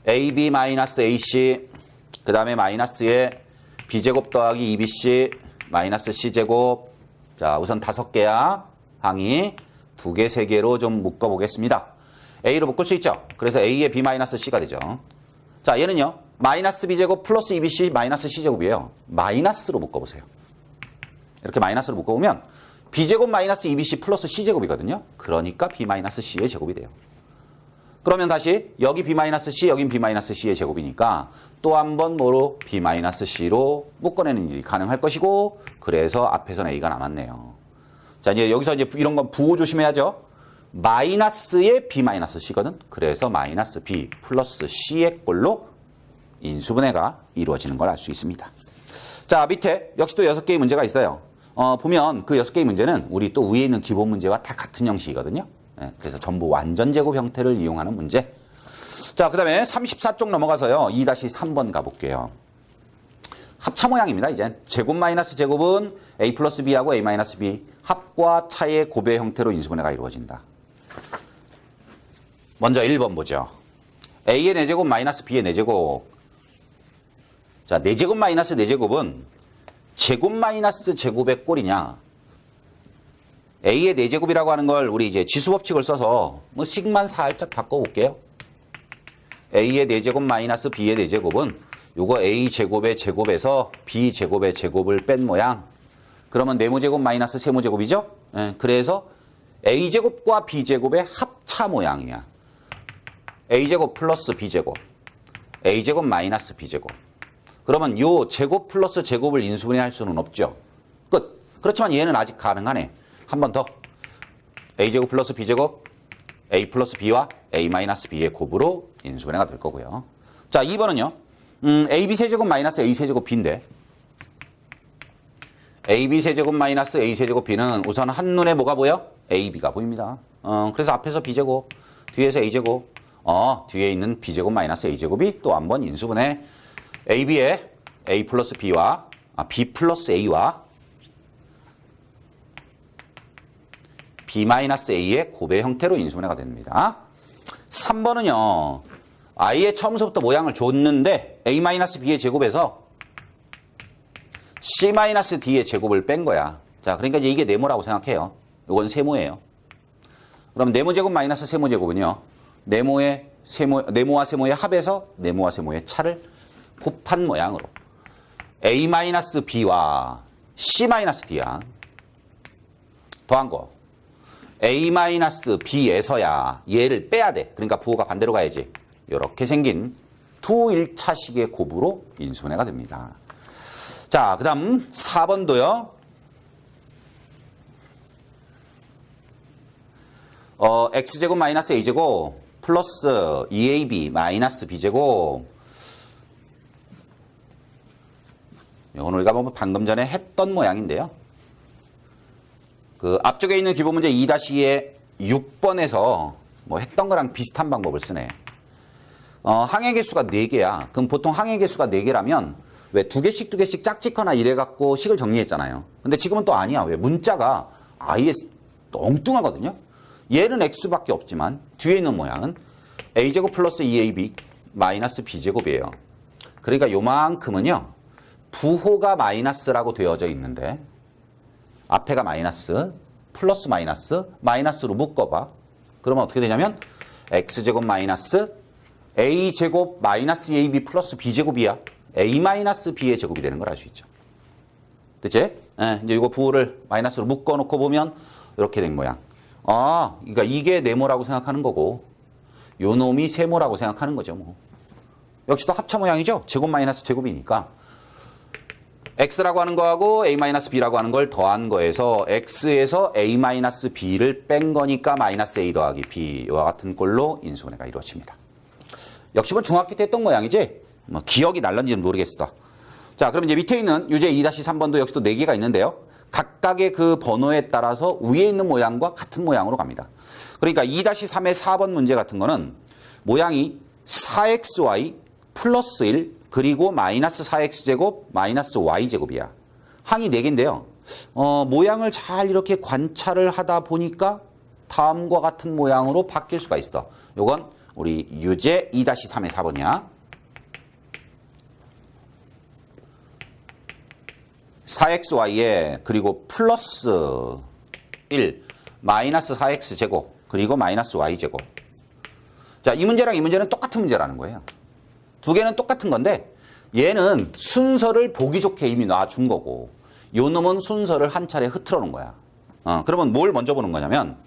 AB-AC 그 다음에 마이너스에 B제곱 더하기 2BC 마이너스 C제곱. 자, 우선 5개야. 항이 2개, 3개로 좀 묶어보겠습니다. A로 묶을 수 있죠. 그래서 A에 B-C가 되죠. 자, 얘는요. 마이너스 B제곱 플러스 2BC 마이너스 C제곱이에요. 마이너스로 묶어보세요. 이렇게 마이너스로 묶어보면 B제곱 마이너스 2BC 플러스 C제곱이거든요. 그러니까 B-C의 제곱이 돼요. 그러면 다시 여기 B-C, 여긴 B-C의 제곱이니까 또 한 번 뭐로 B-C로 묶어내는 일이 가능할 것이고 그래서 앞에서는 A가 남았네요. 자, 이제 여기서 이제 이런 건 부호 조심해야죠. 마이너스의 B-C거든. 그래서 마이너스 B 플러스 C의 꼴로 인수분해가 이루어지는 걸 알 수 있습니다. 자, 밑에 역시 또 6개의 문제가 있어요. 보면 그 6개의 문제는 우리 또 위에 있는 기본 문제와 다 같은 형식이거든요. 그래서 전부 완전제곱 형태를 이용하는 문제. 자, 그 다음에 34쪽 넘어가서요. 2-3번 가볼게요. 합차 모양입니다. 이제 제곱 마이너스 제곱은 A 플러스 B하고 A 마이너스 B 합과 차의 곱의 형태로 인수분해가 이루어진다. 먼저 1번 보죠. A의 4제곱 마이너스 B의 4제곱. 자, 4제곱 마이너스 4제곱은 제곱 마이너스 제곱의 꼴이냐. A의 4제곱이라고 하는 걸 우리 이제 지수법칙을 써서 뭐 식만 살짝 바꿔볼게요. A의 4제곱 마이너스 B의 4제곱은 요거 a제곱의 제곱에서 b제곱의 제곱을 뺀 모양. 그러면 네모제곱 마이너스 세모제곱이죠? 예, 그래서 a제곱과 b제곱의 합차 모양이야. a제곱 플러스 b제곱, a제곱 마이너스 b제곱. 그러면 요 제곱 플러스 제곱을 인수분해할 수는 없죠. 끝. 그렇지만 얘는 아직 가능하네. 한 번 더. a제곱 플러스 b제곱, a 플러스 b와 a 마이너스 b의 곱으로 인수분해가 될 거고요. 자, 2번은요. ab 세제곱 마이너스 a 세제곱 b인데 ab 세제곱 마이너스 a 세제곱 b는 우선 한눈에 뭐가 보여? ab가 보입니다. 그래서 앞에서 b제곱, 뒤에서 a제곱, 뒤에 있는 b제곱 마이너스 a제곱이 또 한 번 인수분해. ab의 a 플러스 b와 b 플러스 a와 b 마이너스 a의 곱의 형태로 인수분해가 됩니다. 3번은요. i의 처음서부터 모양을 줬는데 a 마이너스 b의 제곱에서 c 마이너스 d의 제곱을 뺀 거야. 자, 그러니까 이제 이게 네모라고 생각해요. 이건 세모예요. 그럼 네모제곱 마이너스 세모제곱은요. 네모와 세모의 합에서 네모와 세모의 차를 곱한 모양으로 a 마이너스 b와 c 마이너스 d야. 더한 거. a 마이너스 b에서야 얘를 빼야 돼. 그러니까 부호가 반대로 가야지. 이렇게 생긴 두 1차식의 곱으로 인수분해가 됩니다. 자, 그 다음 4번도요. x제곱 마이너스 a제곱 플러스 2ab 마이너스 b제곱. 이건 우리가 뭐 방금 전에 했던 모양인데요. 그 앞쪽에 있는 기본 문제 2-2의 6번에서 뭐 했던 거랑 비슷한 방법을 쓰네. 항의 개수가 4개야. 그럼 보통 항의 개수가 4개라면 왜 2개씩 짝짓거나 이래갖고 식을 정리했잖아요. 근데 지금은 또 아니야. 왜? 문자가 아예 엉뚱하거든요. 얘는 x밖에 없지만 뒤에 있는 모양은 a제곱 플러스 2ab 마이너스 b제곱이에요. 그러니까 요만큼은요. 부호가 마이너스라고 되어져 있는데 앞에가 마이너스, 플러스 마이너스, 마이너스로 묶어봐. 그러면 어떻게 되냐면 x제곱 마이너스 a제곱 마이너스 ab 플러스 b제곱이야. a 마이너스 b의 제곱이 되는 걸 알 수 있죠. 됐지? 예, 이제 이거 부호를 마이너스로 묶어놓고 보면 이렇게 된 모양. 그러니까 이게 네모라고 생각하는 거고 요 놈이 세모라고 생각하는 거죠. 뭐. 역시 또 합차 모양이죠. 제곱 마이너스 제곱이니까. x라고 하는 거하고 a-b라고 하는 걸 더한 거에서 x에서 a-b를 뺀 거니까 마이너스 a 더하기 b 이와 같은 꼴로 인수분해가 이루어집니다. 역시 뭐 중학교 때 했던 모양이지 뭐 기억이 날런지는 모르겠어. 자, 그럼 이제 밑에 있는 유제 2-3번도 역시 또 4개가 있는데요. 각각의 그 번호에 따라서 위에 있는 모양과 같은 모양으로 갑니다. 그러니까 2-3의 4번 문제 같은 거는 모양이 4xy 플러스 1 그리고 마이너스 4x제곱 마이너스 y제곱이야. 항이 4개인데요. 모양을 잘 이렇게 관찰을 하다 보니까 다음과 같은 모양으로 바뀔 수가 있어. 요건 우리 유제 2-3의 4번이야. 4xy에 그리고 플러스 1 마이너스 4x제곱 그리고 마이너스 y제곱. 자, 이 문제랑 이 문제는 똑같은 문제라는 거예요. 두 개는 똑같은 건데 얘는 순서를 보기 좋게 이미 놔준 거고 요 놈은 순서를 한 차례 흐트러 놓은 거야. 그러면 뭘 먼저 보는 거냐면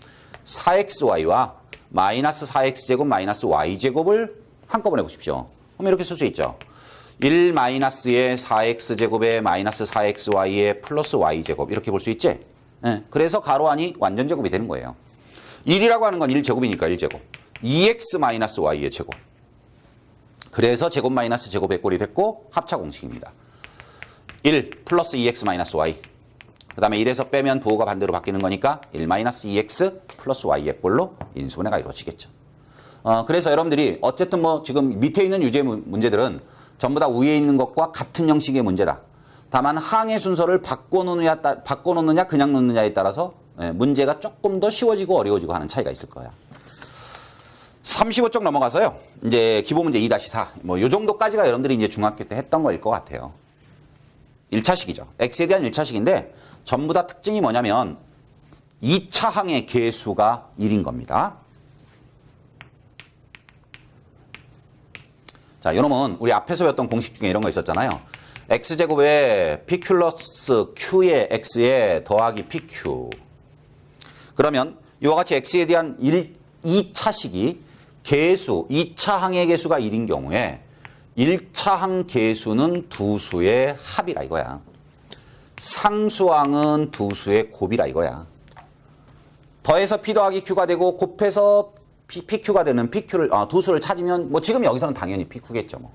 4xy와 마이너스 4x제곱 마이너스 y제곱을 한꺼번에 보십시오. 그럼 이렇게 쓸 수 있죠. 1 마이너스의 4x제곱에 마이너스 4xy의 플러스 y제곱 이렇게 볼 수 있지? 그래서 가로 안이 완전 제곱이 되는 거예요. 1이라고 하는 건 1제곱이니까 1제곱. 2x 마이너스 y의 제곱. 그래서 제곱 마이너스 제곱의 꼴이 됐고 합차 공식입니다. 1 플러스 2x 마이너스 y. 그 다음에 1에서 빼면 부호가 반대로 바뀌는 거니까 1 마이너스 2x 플러스 y의 꼴로 인수분해가 이루어지겠죠. 그래서 여러분들이 어쨌든 뭐 지금 밑에 있는 유제 문제들은 전부 다 위에 있는 것과 같은 형식의 문제다. 다만 항의 순서를 바꿔놓느냐 그냥 놓느냐에 따라서 문제가 조금 더 쉬워지고 어려워지고 하는 차이가 있을 거야. 35쪽 넘어가서요. 이제 기본 문제 2-4. 뭐 요 정도까지가 여러분들이 이제 중학교 때 했던 거일 것 같아요. 1차식이죠. x에 대한 1차식인데 전부 다 특징이 뭐냐면 2차 항의 개수가 1인 겁니다. 자, 요놈은 우리 앞에서 배웠던 공식 중에 이런 거 있었잖아요. x제곱에 p 플러스 q의 x에 더하기 pq. 그러면 이와 같이 x에 대한 2차식이 계수, 2차 항의 계수가 1인 경우에 1차 항 계수는 두 수의 합이라 이거야. 상수항은 두 수의 곱이라 이거야. 더해서 p 더하기 q가 되고 곱해서 pq가 되는 pq를 두 수를 찾으면 뭐 지금 여기서는 당연히 pq겠죠. 뭐.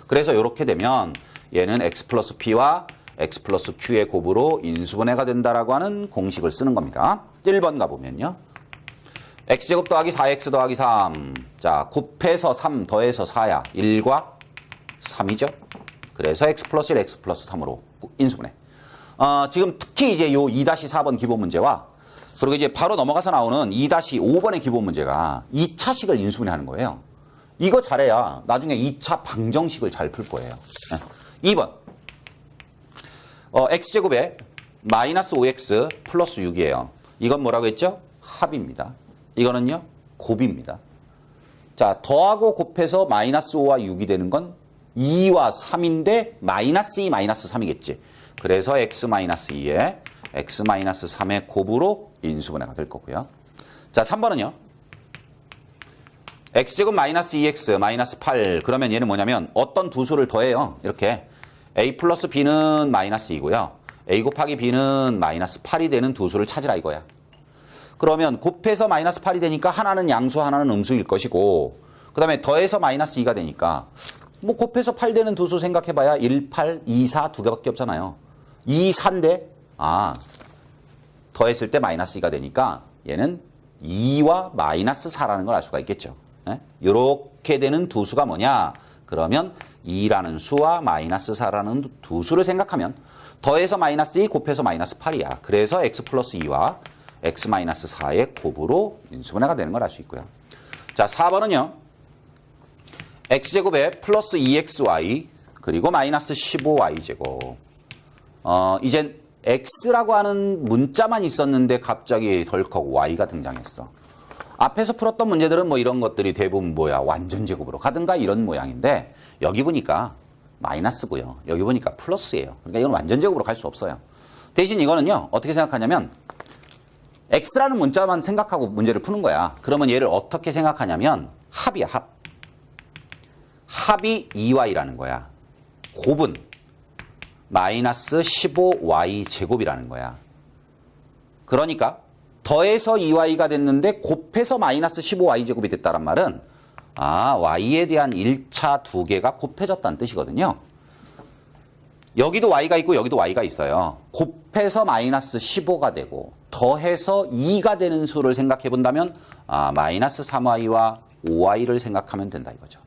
그래서 이렇게 되면 얘는 x 플러스 p와 x 플러스 q의 곱으로 인수분해가 된다라고 하는 공식을 쓰는 겁니다. 1번 가보면요. x제곱 더하기 4x 더하기 3. 자, 곱해서 3 더해서 4야. 1과 3이죠. 그래서 x 플러스 1, x 플러스 3으로 인수분해. 지금 특히 이제 요 2-4번 기본 문제와 그리고 이제 바로 넘어가서 나오는 2-5번의 기본 문제가 2차식을 인수분해하는 거예요. 이거 잘해야 나중에 2차 방정식을 잘 풀 거예요. 2번. x제곱에 마이너스 5x 플러스 6이에요. 이건 뭐라고 했죠? 합입니다. 이거는요? 곱입니다. 자, 더하고 곱해서 마이너스 5와 6이 되는 건 2와 3인데 마이너스 2, 마이너스 3이겠지. 그래서 x-2에 x-3의 곱으로 인수분해가 될 거고요. 자, 3번은요. x제곱 마이너스 2x 마이너스 8. 그러면 얘는 뭐냐면 어떤 두 수를 더해요. 이렇게 a 플러스 b는 마이너스 2고요. a 곱하기 b는 마이너스 8이 되는 두 수를 찾으라 이거야. 그러면 곱해서 마이너스 8이 되니까 하나는 양수 하나는 음수일 것이고 그 다음에 더해서 마이너스 2가 되니까 뭐 곱해서 8 되는 두 수 생각해봐야 1, 8, 2, 4 두 개밖에 없잖아요. 2, 4인데 더했을 때 마이너스 2가 되니까 얘는 2와 마이너스 4라는 걸 알 수가 있겠죠. 이렇게 되는 두 수가 뭐냐? 그러면 2라는 수와 마이너스 4라는 두 수를 생각하면 더해서 마이너스 2, 곱해서 마이너스 8이야. 그래서 x 플러스 2와 x 마이너스 4의 곱으로 인수분해가 되는 걸 알 수 있고요. 자, 4번은요. x제곱에 플러스 2xy 그리고 마이너스 15y제곱. 이젠 x라고 하는 문자만 있었는데 갑자기 덜컥 y가 등장했어. 앞에서 풀었던 문제들은 뭐 이런 것들이 대부분 뭐야 완전 제곱으로 가든가 이런 모양인데 여기 보니까 마이너스고요. 여기 보니까 플러스예요. 그러니까 이건 완전 제곱으로 갈 수 없어요. 대신 이거는요. 어떻게 생각하냐면 x라는 문자만 생각하고 문제를 푸는 거야. 그러면 얘를 어떻게 생각하냐면 합이야. 합. 합이 2y라는 거야. 곱은 마이너스 15y 제곱이라는 거야. 그러니까 더해서 2y가 됐는데 곱해서 마이너스 15y 제곱이 됐다는 말은 y에 대한 1차 두 개가 곱해졌다는 뜻이거든요. 여기도 y가 있고 여기도 y가 있어요. 곱해서 마이너스 15가 되고 더해서 2가 되는 수를 생각해 본다면 마이너스 3y와 5y를 생각하면 된다 이거죠.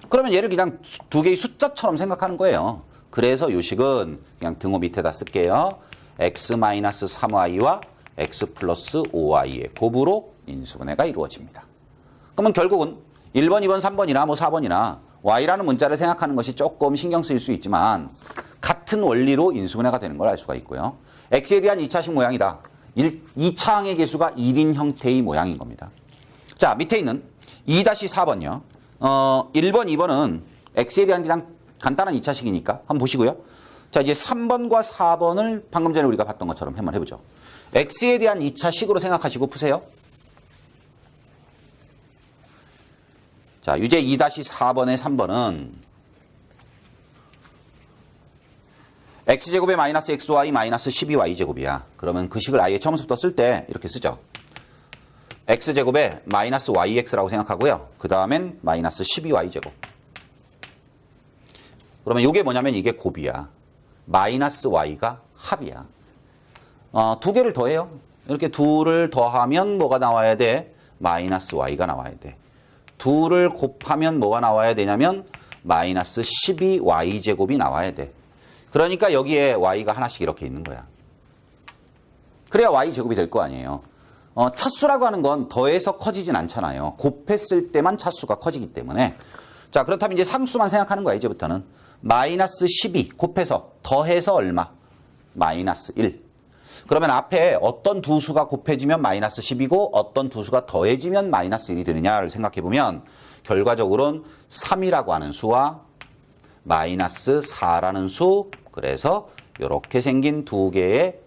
그러면 얘를 그냥 두 개의 숫자처럼 생각하는 거예요. 그래서 이 식은 그냥 등호 밑에다 쓸게요. x-3y와 x 플러스 5y의 곱으로 인수분해가 이루어집니다. 그러면 결국은 1번, 2번, 3번이나 뭐 4번이나 y라는 문자를 생각하는 것이 조금 신경 쓰일 수 있지만 같은 원리로 인수분해가 되는 걸 알 수가 있고요. x에 대한 2차식 모양이다. 2차 항의 계수가 1인 형태의 모양인 겁니다. 자, 밑에 있는 2-4번요. 1번, 2번은 x에 대한 그냥 간단한 2차식이니까 한번 보시고요. 자, 이제 3번과 4번을 방금 전에 우리가 봤던 것처럼 한번 해보죠. x에 대한 2차식으로 생각하시고 푸세요. 자, 유제 2-4번의 3번은 x제곱에 마이너스 xy 마이너스 12y제곱이야. 그러면 그 식을 아예 처음부터 쓸 때 이렇게 쓰죠. x제곱에 마이너스 yx라고 생각하고요. 그 다음엔 마이너스 12y제곱. 그러면 이게 뭐냐면 이게 곱이야. 마이너스 y가 합이야. 두 개를 더해요. 이렇게 둘을 더하면 뭐가 나와야 돼? 마이너스 y가 나와야 돼. 둘을 곱하면 뭐가 나와야 되냐면 마이너스 12y제곱이 나와야 돼. 그러니까 여기에 y가 하나씩 이렇게 있는 거야. 그래야 y제곱이 될 거 아니에요. 차수라고 하는 건 더해서 커지진 않잖아요. 곱했을 때만 차수가 커지기 때문에. 자, 그렇다면 이제 상수만 생각하는 거야, 이제부터는. 마이너스 12 곱해서 더해서 얼마? 마이너스 1. 그러면 앞에 어떤 두 수가 곱해지면 마이너스 10이고 어떤 두 수가 더해지면 마이너스 1이 되느냐를 생각해 보면 결과적으로는 3이라고 하는 수와 마이너스 4라는 수, 그래서 이렇게 생긴 두 개의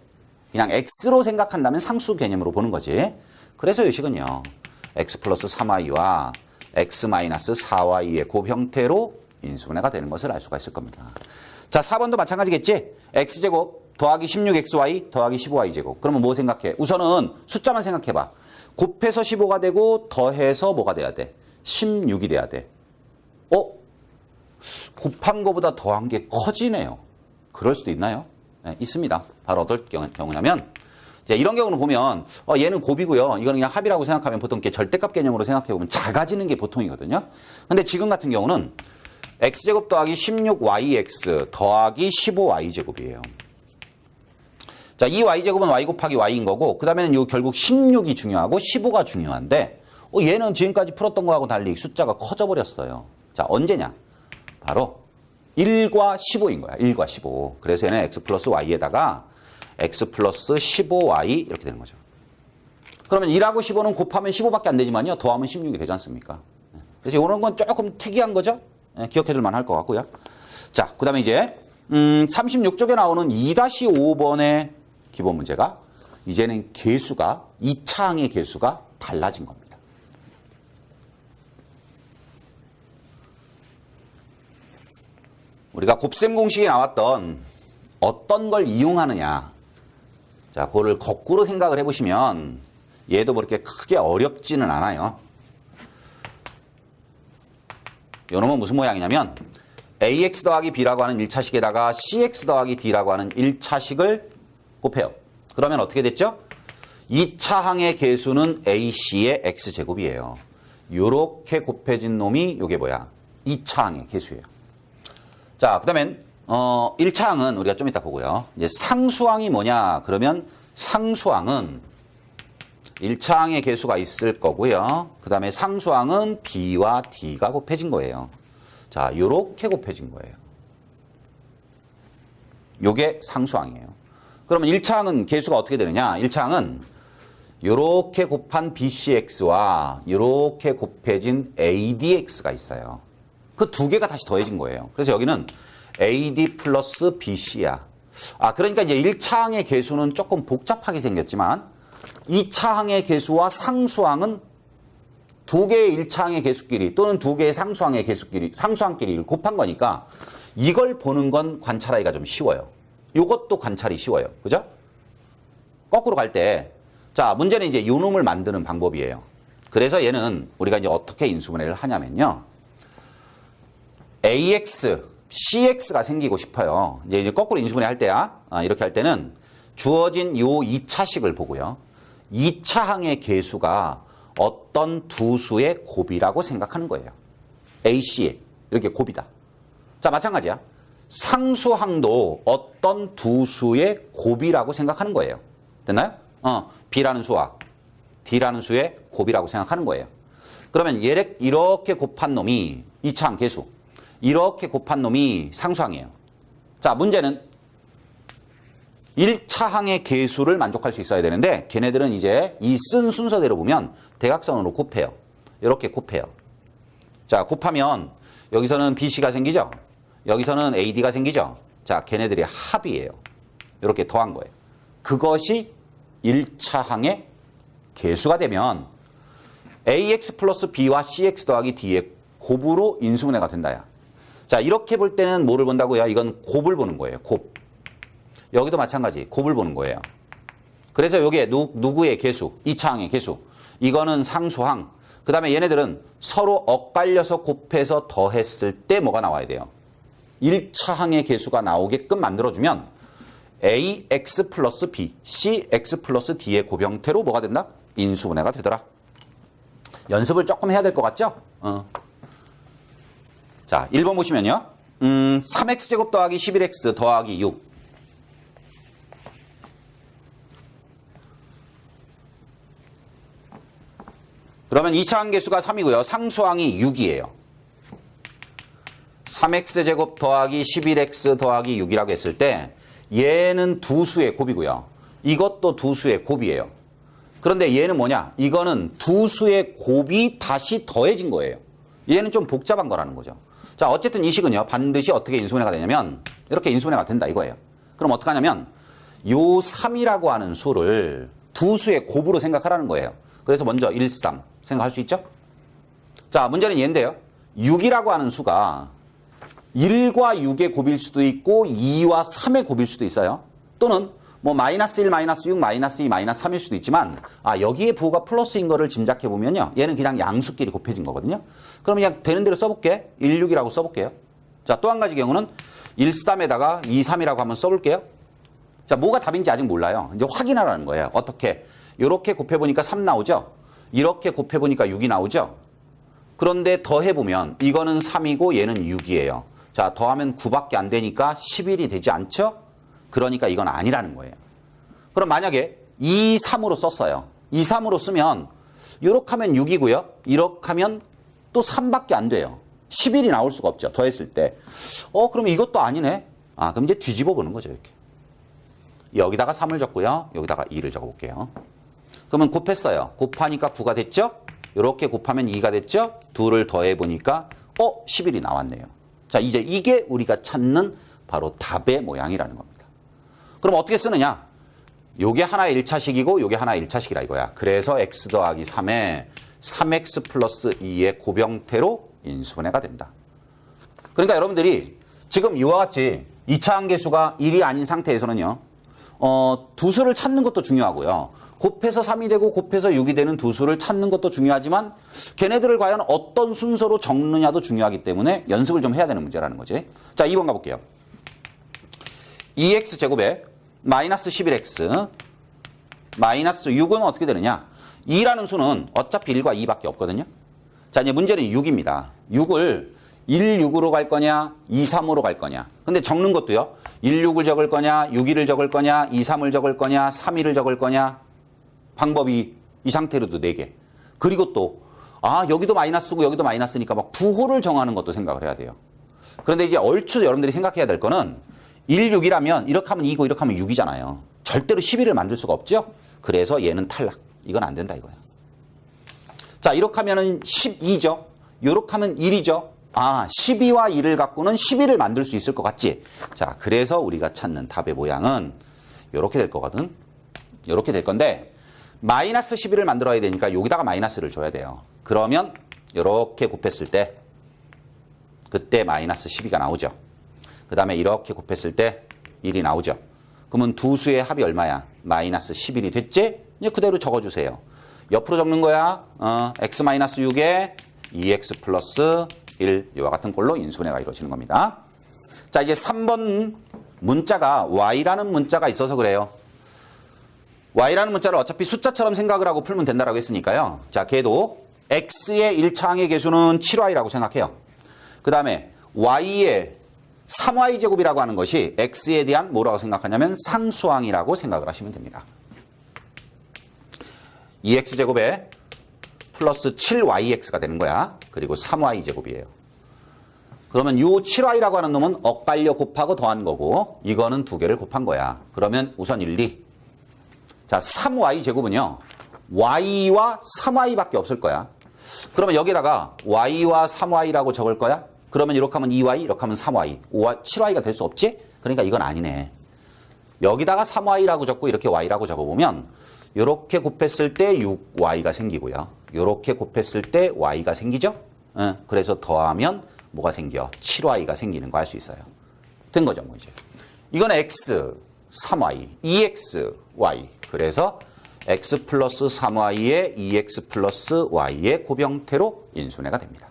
그냥 x로 생각한다면 상수 개념으로 보는 거지. 그래서 이 식은요. x 플러스 3y와 x 마이너스 4y의 그 형태로 인수분해가 되는 것을 알 수가 있을 겁니다. 자, 4번도 마찬가지겠지? x제곱 더하기 16xy 더하기 15y제곱. 그러면 뭐 생각해? 우선은 숫자만 생각해봐. 곱해서 15가 되고 더해서 뭐가 돼야 돼? 16이 돼야 돼. 곱한 거보다 더한 게 커지네요. 그럴 수도 있나요? 네, 있습니다. 바로 어떨 경우냐면 자, 이런 경우는 보면 얘는 곱이고요. 이거는 그냥 합이라고 생각하면 보통 이렇게 절대값 개념으로 생각해보면 작아지는 게 보통이거든요. 근데 지금 같은 경우는 x제곱 더하기 16yx 더하기 15y제곱이에요. 자, 이 y제곱은 y 곱하기 y인 거고 그 다음에는 요 결국 16이 중요하고 15가 중요한데 얘는 지금까지 풀었던 거하고 달리 숫자가 커져버렸어요. 자, 언제냐? 바로 1과 15인 거야. 1과 15. 그래서 얘는 x 플러스 y에다가 x 플러스 15y 이렇게 되는 거죠. 그러면 1하고 15는 곱하면 15밖에 안 되지만요. 더하면 16이 되지 않습니까? 그래서 이런 건 조금 특이한 거죠. 기억해둘 만할 것 같고요. 자, 그 다음에 이제 36쪽에 나오는 2-5번의 기본 문제가 이제는 개수가 2차 항의 개수가 달라진 겁니다. 우리가 곱셈 공식에 나왔던 어떤 걸 이용하느냐. 자, 그거를 거꾸로 생각을 해보시면 얘도 그렇게 크게 어렵지는 않아요. 요놈은 무슨 모양이냐면 ax 더하기 b라고 하는 1차식에다가 cx 더하기 d라고 하는 1차식을 곱해요. 그러면 어떻게 됐죠? 2차 항의 개수는 ac의 x제곱이에요. 요렇게 곱해진 놈이 요게 뭐야? 2차 항의 개수예요. 자, 그 다음엔 1차 항은 우리가 좀 이따 보고요. 이제 상수항이 뭐냐? 그러면 상수항은 1차 항의 개수가 있을 거고요. 그 다음에 상수항은 b와 d가 곱해진 거예요. 자, 요렇게 곱해진 거예요. 요게 상수항이에요. 그러면 1차 항은 개수가 어떻게 되느냐? 1차 항은 요렇게 곱한 bcx와 요렇게 곱해진 adx가 있어요. 그 두 개가 다시 더해진 거예요. 그래서 여기는 AD 플러스 BC야. 그러니까 이제 1차 항의 개수는 조금 복잡하게 생겼지만 2차 항의 개수와 상수항은 두 개의 1차 항의 개수끼리 또는 두 개의 상수항의 개수끼리, 상수항끼리 곱한 거니까 이걸 보는 건 관찰하기가 좀 쉬워요. 이것도 관찰이 쉬워요. 그죠? 거꾸로 갈 때, 자, 문제는 이제 요 놈을 만드는 방법이에요. 그래서 얘는 우리가 이제 어떻게 인수분해를 하냐면요. AX, CX가 생기고 싶어요. 이제 거꾸로 인수분해 할 때야. 이렇게 할 때는 주어진 요 2차식을 보고요. 2차 항의 개수가 어떤 두 수의 곱이라고 생각하는 거예요. AC, 이렇게 곱이다. 자, 마찬가지야. 상수항도 어떤 두 수의 곱이라고 생각하는 거예요. 됐나요? B라는 수와 D라는 수의 곱이라고 생각하는 거예요. 그러면 이렇게 곱한 놈이 2차 항 개수. 이렇게 곱한 놈이 상수항이에요. 자, 문제는 1차 항의 개수를 만족할 수 있어야 되는데 걔네들은 이제 이 쓴 순서대로 보면 대각선으로 곱해요. 이렇게 곱해요. 자, 곱하면 여기서는 BC가 생기죠? 여기서는 AD가 생기죠? 자, 걔네들이 합이에요. 이렇게 더한 거예요. 그것이 1차 항의 개수가 되면 AX 플러스 B와 CX 더하기 D의 곱으로 인수분해가 된다야. 자, 이렇게 볼 때는 뭐를 본다고요? 이건 곱을 보는 거예요. 곱. 여기도 마찬가지. 곱을 보는 거예요. 그래서 이게 누구의 개수? 2차 항의 개수. 이거는 상수항. 그 다음에 얘네들은 서로 엇갈려서 곱해서 더했을 때 뭐가 나와야 돼요? 1차 항의 개수가 나오게끔 만들어주면 AX 플러스 B, CX 플러스 D의 곱 형태로 뭐가 된다? 인수분해가 되더라. 연습을 조금 해야 될 것 같죠? 자, 1번 보시면요. 3x제곱 더하기 11x 더하기 6. 그러면 2차 항계수가 3이고요. 상수항이 6이에요. 3x제곱 더하기 11x 더하기 6이라고 했을 때 얘는 두 수의 곱이고요. 이것도 두 수의 곱이에요. 그런데 얘는 뭐냐? 이거는 두 수의 곱이 다시 더해진 거예요. 얘는 좀 복잡한 거라는 거죠. 자, 어쨌든 이 식은요, 반드시 어떻게 인수분해가 되냐면, 이렇게 인수분해가 된다 이거예요. 그럼 어떻게 하냐면, 요 3이라고 하는 수를 두 수의 곱으로 생각하라는 거예요. 그래서 먼저 1, 3 생각할 수 있죠? 자, 문제는 얘인데요. 6이라고 하는 수가 1과 6의 곱일 수도 있고 2와 3의 곱일 수도 있어요. 또는 뭐 마이너스 1, 마이너스 6, 마이너스 2, 마이너스 3일 수도 있지만 여기에 부호가 플러스인 거를 짐작해 보면요. 얘는 그냥 양수끼리 곱해진 거거든요. 그럼 그냥 되는 대로 써볼게. 1, 6이라고 써볼게요. 자, 또 한 가지 경우는 1, 3에다가 2, 3이라고 한번 써볼게요. 자, 뭐가 답인지 아직 몰라요. 이제 확인하라는 거예요. 어떻게? 이렇게 곱해보니까 3 나오죠? 이렇게 곱해보니까 6이 나오죠? 그런데 더해보면 이거는 3이고 얘는 6이에요. 자, 더하면 9밖에 안 되니까 11이 되지 않죠? 그러니까 이건 아니라는 거예요. 그럼 만약에 2, 3으로 썼어요. 2, 3으로 쓰면 이렇게 하면 6이고요. 이렇게 하면 또 3밖에 안 돼요. 11이 나올 수가 없죠. 더했을 때. 그럼 이것도 아니네. 그럼 이제 뒤집어 보는 거죠. 이렇게. 여기다가 3을 적고요. 여기다가 2를 적어볼게요. 그러면 곱했어요. 곱하니까 9가 됐죠? 이렇게 곱하면 2가 됐죠? 둘을 더해보니까 11이 나왔네요. 자, 이제 이게 우리가 찾는 바로 답의 모양이라는 겁니다. 그럼 어떻게 쓰느냐? 요게 하나의 1차식이고 요게 하나의 1차식이라 이거야. 그래서 x 더하기 3에 3x 플러스 2의 고병태로 인수분해가 된다. 그러니까 여러분들이 지금 이와 같이 2차 함계수가 1이 아닌 상태에서는요. 두 수를 찾는 것도 중요하고요. 곱해서 3이 되고 곱해서 6이 되는 두 수를 찾는 것도 중요하지만 걔네들을 과연 어떤 순서로 적느냐도 중요하기 때문에 연습을 좀 해야 되는 문제라는 거지. 자, 2번 가볼게요. 2x제곱에 마이너스 11x 마이너스 6은 어떻게 되느냐? 2라는 수는 어차피 1과 2밖에 없거든요. 자, 이제 문제는 6입니다. 6을 1, 6으로 갈 거냐, 2, 3으로 갈 거냐. 근데 적는 것도요. 1, 6을 적을 거냐, 6, 2를 적을 거냐, 2, 3을 적을 거냐, 3, 2를 적을 거냐. 방법이 이 상태로도 4개. 그리고 또 여기도 마이너스고 여기도 마이너스니까 막 부호를 정하는 것도 생각을 해야 돼요. 그런데 이제 얼추 여러분들이 생각해야 될 거는 1, 6이라면 이렇게 하면 2고 이렇게 하면 6이잖아요. 절대로 11을 만들 수가 없죠. 그래서 얘는 탈락. 이건 안 된다 이거예요. 자, 이렇게 하면은 12죠. 이렇게 하면 1이죠. 12와 1을 갖고는 11을 만들 수 있을 것 같지? 자, 그래서 우리가 찾는 답의 모양은 이렇게 될 거거든. 이렇게 될 건데 마이너스 11을 만들어야 되니까 여기다가 마이너스를 줘야 돼요. 그러면 이렇게 곱했을 때 그때 마이너스 12가 나오죠. 그 다음에 이렇게 곱했을 때 1이 나오죠. 그러면 두 수의 합이 얼마야? 마이너스 11이 됐지? 이제 그대로 적어주세요. 옆으로 적는 거야. x-6에 2x 플러스 1 이와 같은 꼴로 인수분해가 이루어지는 겁니다. 자, 이제 3번 문자가 y라는 문자가 있어서 그래요. y라는 문자를 어차피 숫자처럼 생각을 하고 풀면 된다라고 했으니까요. 자, 걔도 x의 1차항의 계수는 7y라고 생각해요. 그 다음에 y의 3y제곱이라고 하는 것이 x에 대한 뭐라고 생각하냐면 상수항이라고 생각을 하시면 됩니다. 2x제곱에 플러스 7yx가 되는 거야. 그리고 3y제곱이에요. 그러면 요 7y라고 하는 놈은 엇갈려 곱하고 더한 거고 이거는 두 개를 곱한 거야. 그러면 우선 1, 2. 자, 3y제곱은요. y와 3y밖에 없을 거야. 그러면 여기다가 y와 3y라고 적을 거야. 그러면 이렇게 하면 2y, 이렇게 하면 3y. 7y가 될 수 없지? 그러니까 이건 아니네. 여기다가 3y라고 적고 이렇게 y라고 적어보면 이렇게 곱했을 때 6y가 생기고요. 이렇게 곱했을 때 y가 생기죠? 그래서 더하면 뭐가 생겨? 7y가 생기는 거 알 수 있어요. 된 거죠, 뭐 이제. 이건 x, 3y, 2x, y. 그래서 x 플러스 3y에 2x 플러스 y의 고병태로 인수분해가 됩니다.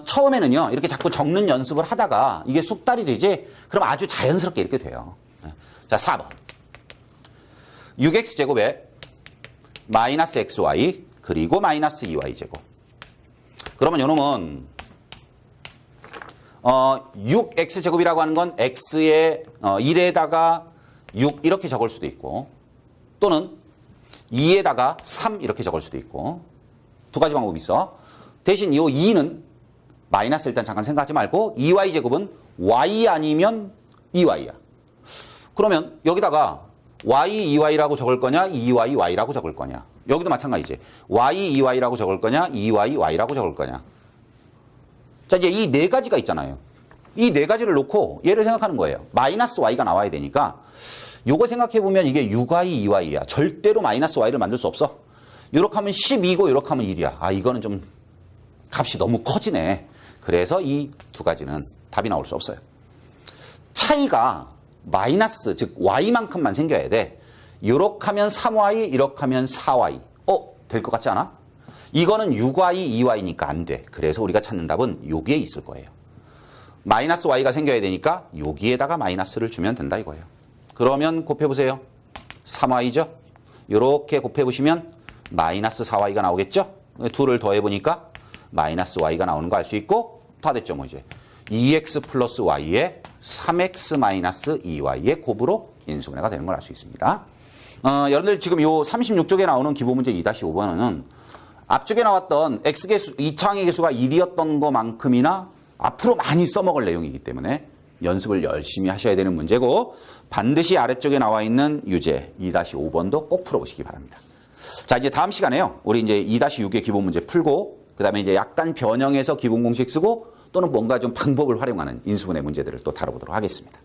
처음에는요, 이렇게 자꾸 적는 연습을 하다가 이게 숙달이 되지? 그럼 아주 자연스럽게 이렇게 돼요. 자, 4번. 6x제곱에 마이너스 xy 그리고 마이너스 2y제곱. 그러면 요놈은 6x제곱이라고 하는 건 x의 1에다가 6 이렇게 적을 수도 있고 또는 2에다가 3 이렇게 적을 수도 있고 두 가지 방법이 있어. 대신 이 2는 마이너스 일단 잠깐 생각하지 말고 2y제곱은 y 아니면 2y야. 그러면 여기다가 y, 2y라고 적을 거냐 2y, y라고 적을 거냐. 여기도 마찬가지지. y, 2y라고 적을 거냐 2y, y라고 적을 거냐. 자, 이제 이 네 가지가 있잖아요. 이 네 가지를 놓고 얘를 생각하는 거예요. 마이너스 y가 나와야 되니까 요거 생각해보면 이게 6y, 2y야. 절대로 마이너스 y를 만들 수 없어. 요렇게 하면 12고 요렇게 하면 1이야. 아, 이거는 좀 값이 너무 커지네. 그래서 이 두 가지는 답이 나올 수 없어요. 차이가 마이너스, 즉 y만큼만 생겨야 돼. 요렇게 하면 3y, 이렇게 하면 4y. 될 것 같지 않아? 이거는 6y, 2y니까 안 돼. 그래서 우리가 찾는 답은 여기에 있을 거예요. 마이너스 y가 생겨야 되니까 여기에다가 마이너스를 주면 된다 이거예요. 그러면 곱해보세요. 3y죠? 이렇게 곱해보시면 마이너스 4y가 나오겠죠? 둘을 더해보니까 마이너스 y가 나오는 거 알 수 있고 다 됐죠 뭐 이제. 2x 플러스 y에 3x 마이너스 2y의 곱으로 인수분해가 되는 걸 알 수 있습니다. 여러분들 지금 요 36쪽에 나오는 기본 문제 2-5번은 앞쪽에 나왔던 x계수, 이차항의 계수가 1이었던 것만큼이나 앞으로 많이 써먹을 내용이기 때문에 연습을 열심히 하셔야 되는 문제고 반드시 아래쪽에 나와 있는 유제 2-5번도 꼭 풀어보시기 바랍니다. 자, 이제 다음 시간에요. 우리 이제 2-6의 기본 문제 풀고 그 다음에 이제 약간 변형해서 기본 공식 쓰고 또는 뭔가 좀 방법을 활용하는 인수분해 문제들을 또 다뤄보도록 하겠습니다.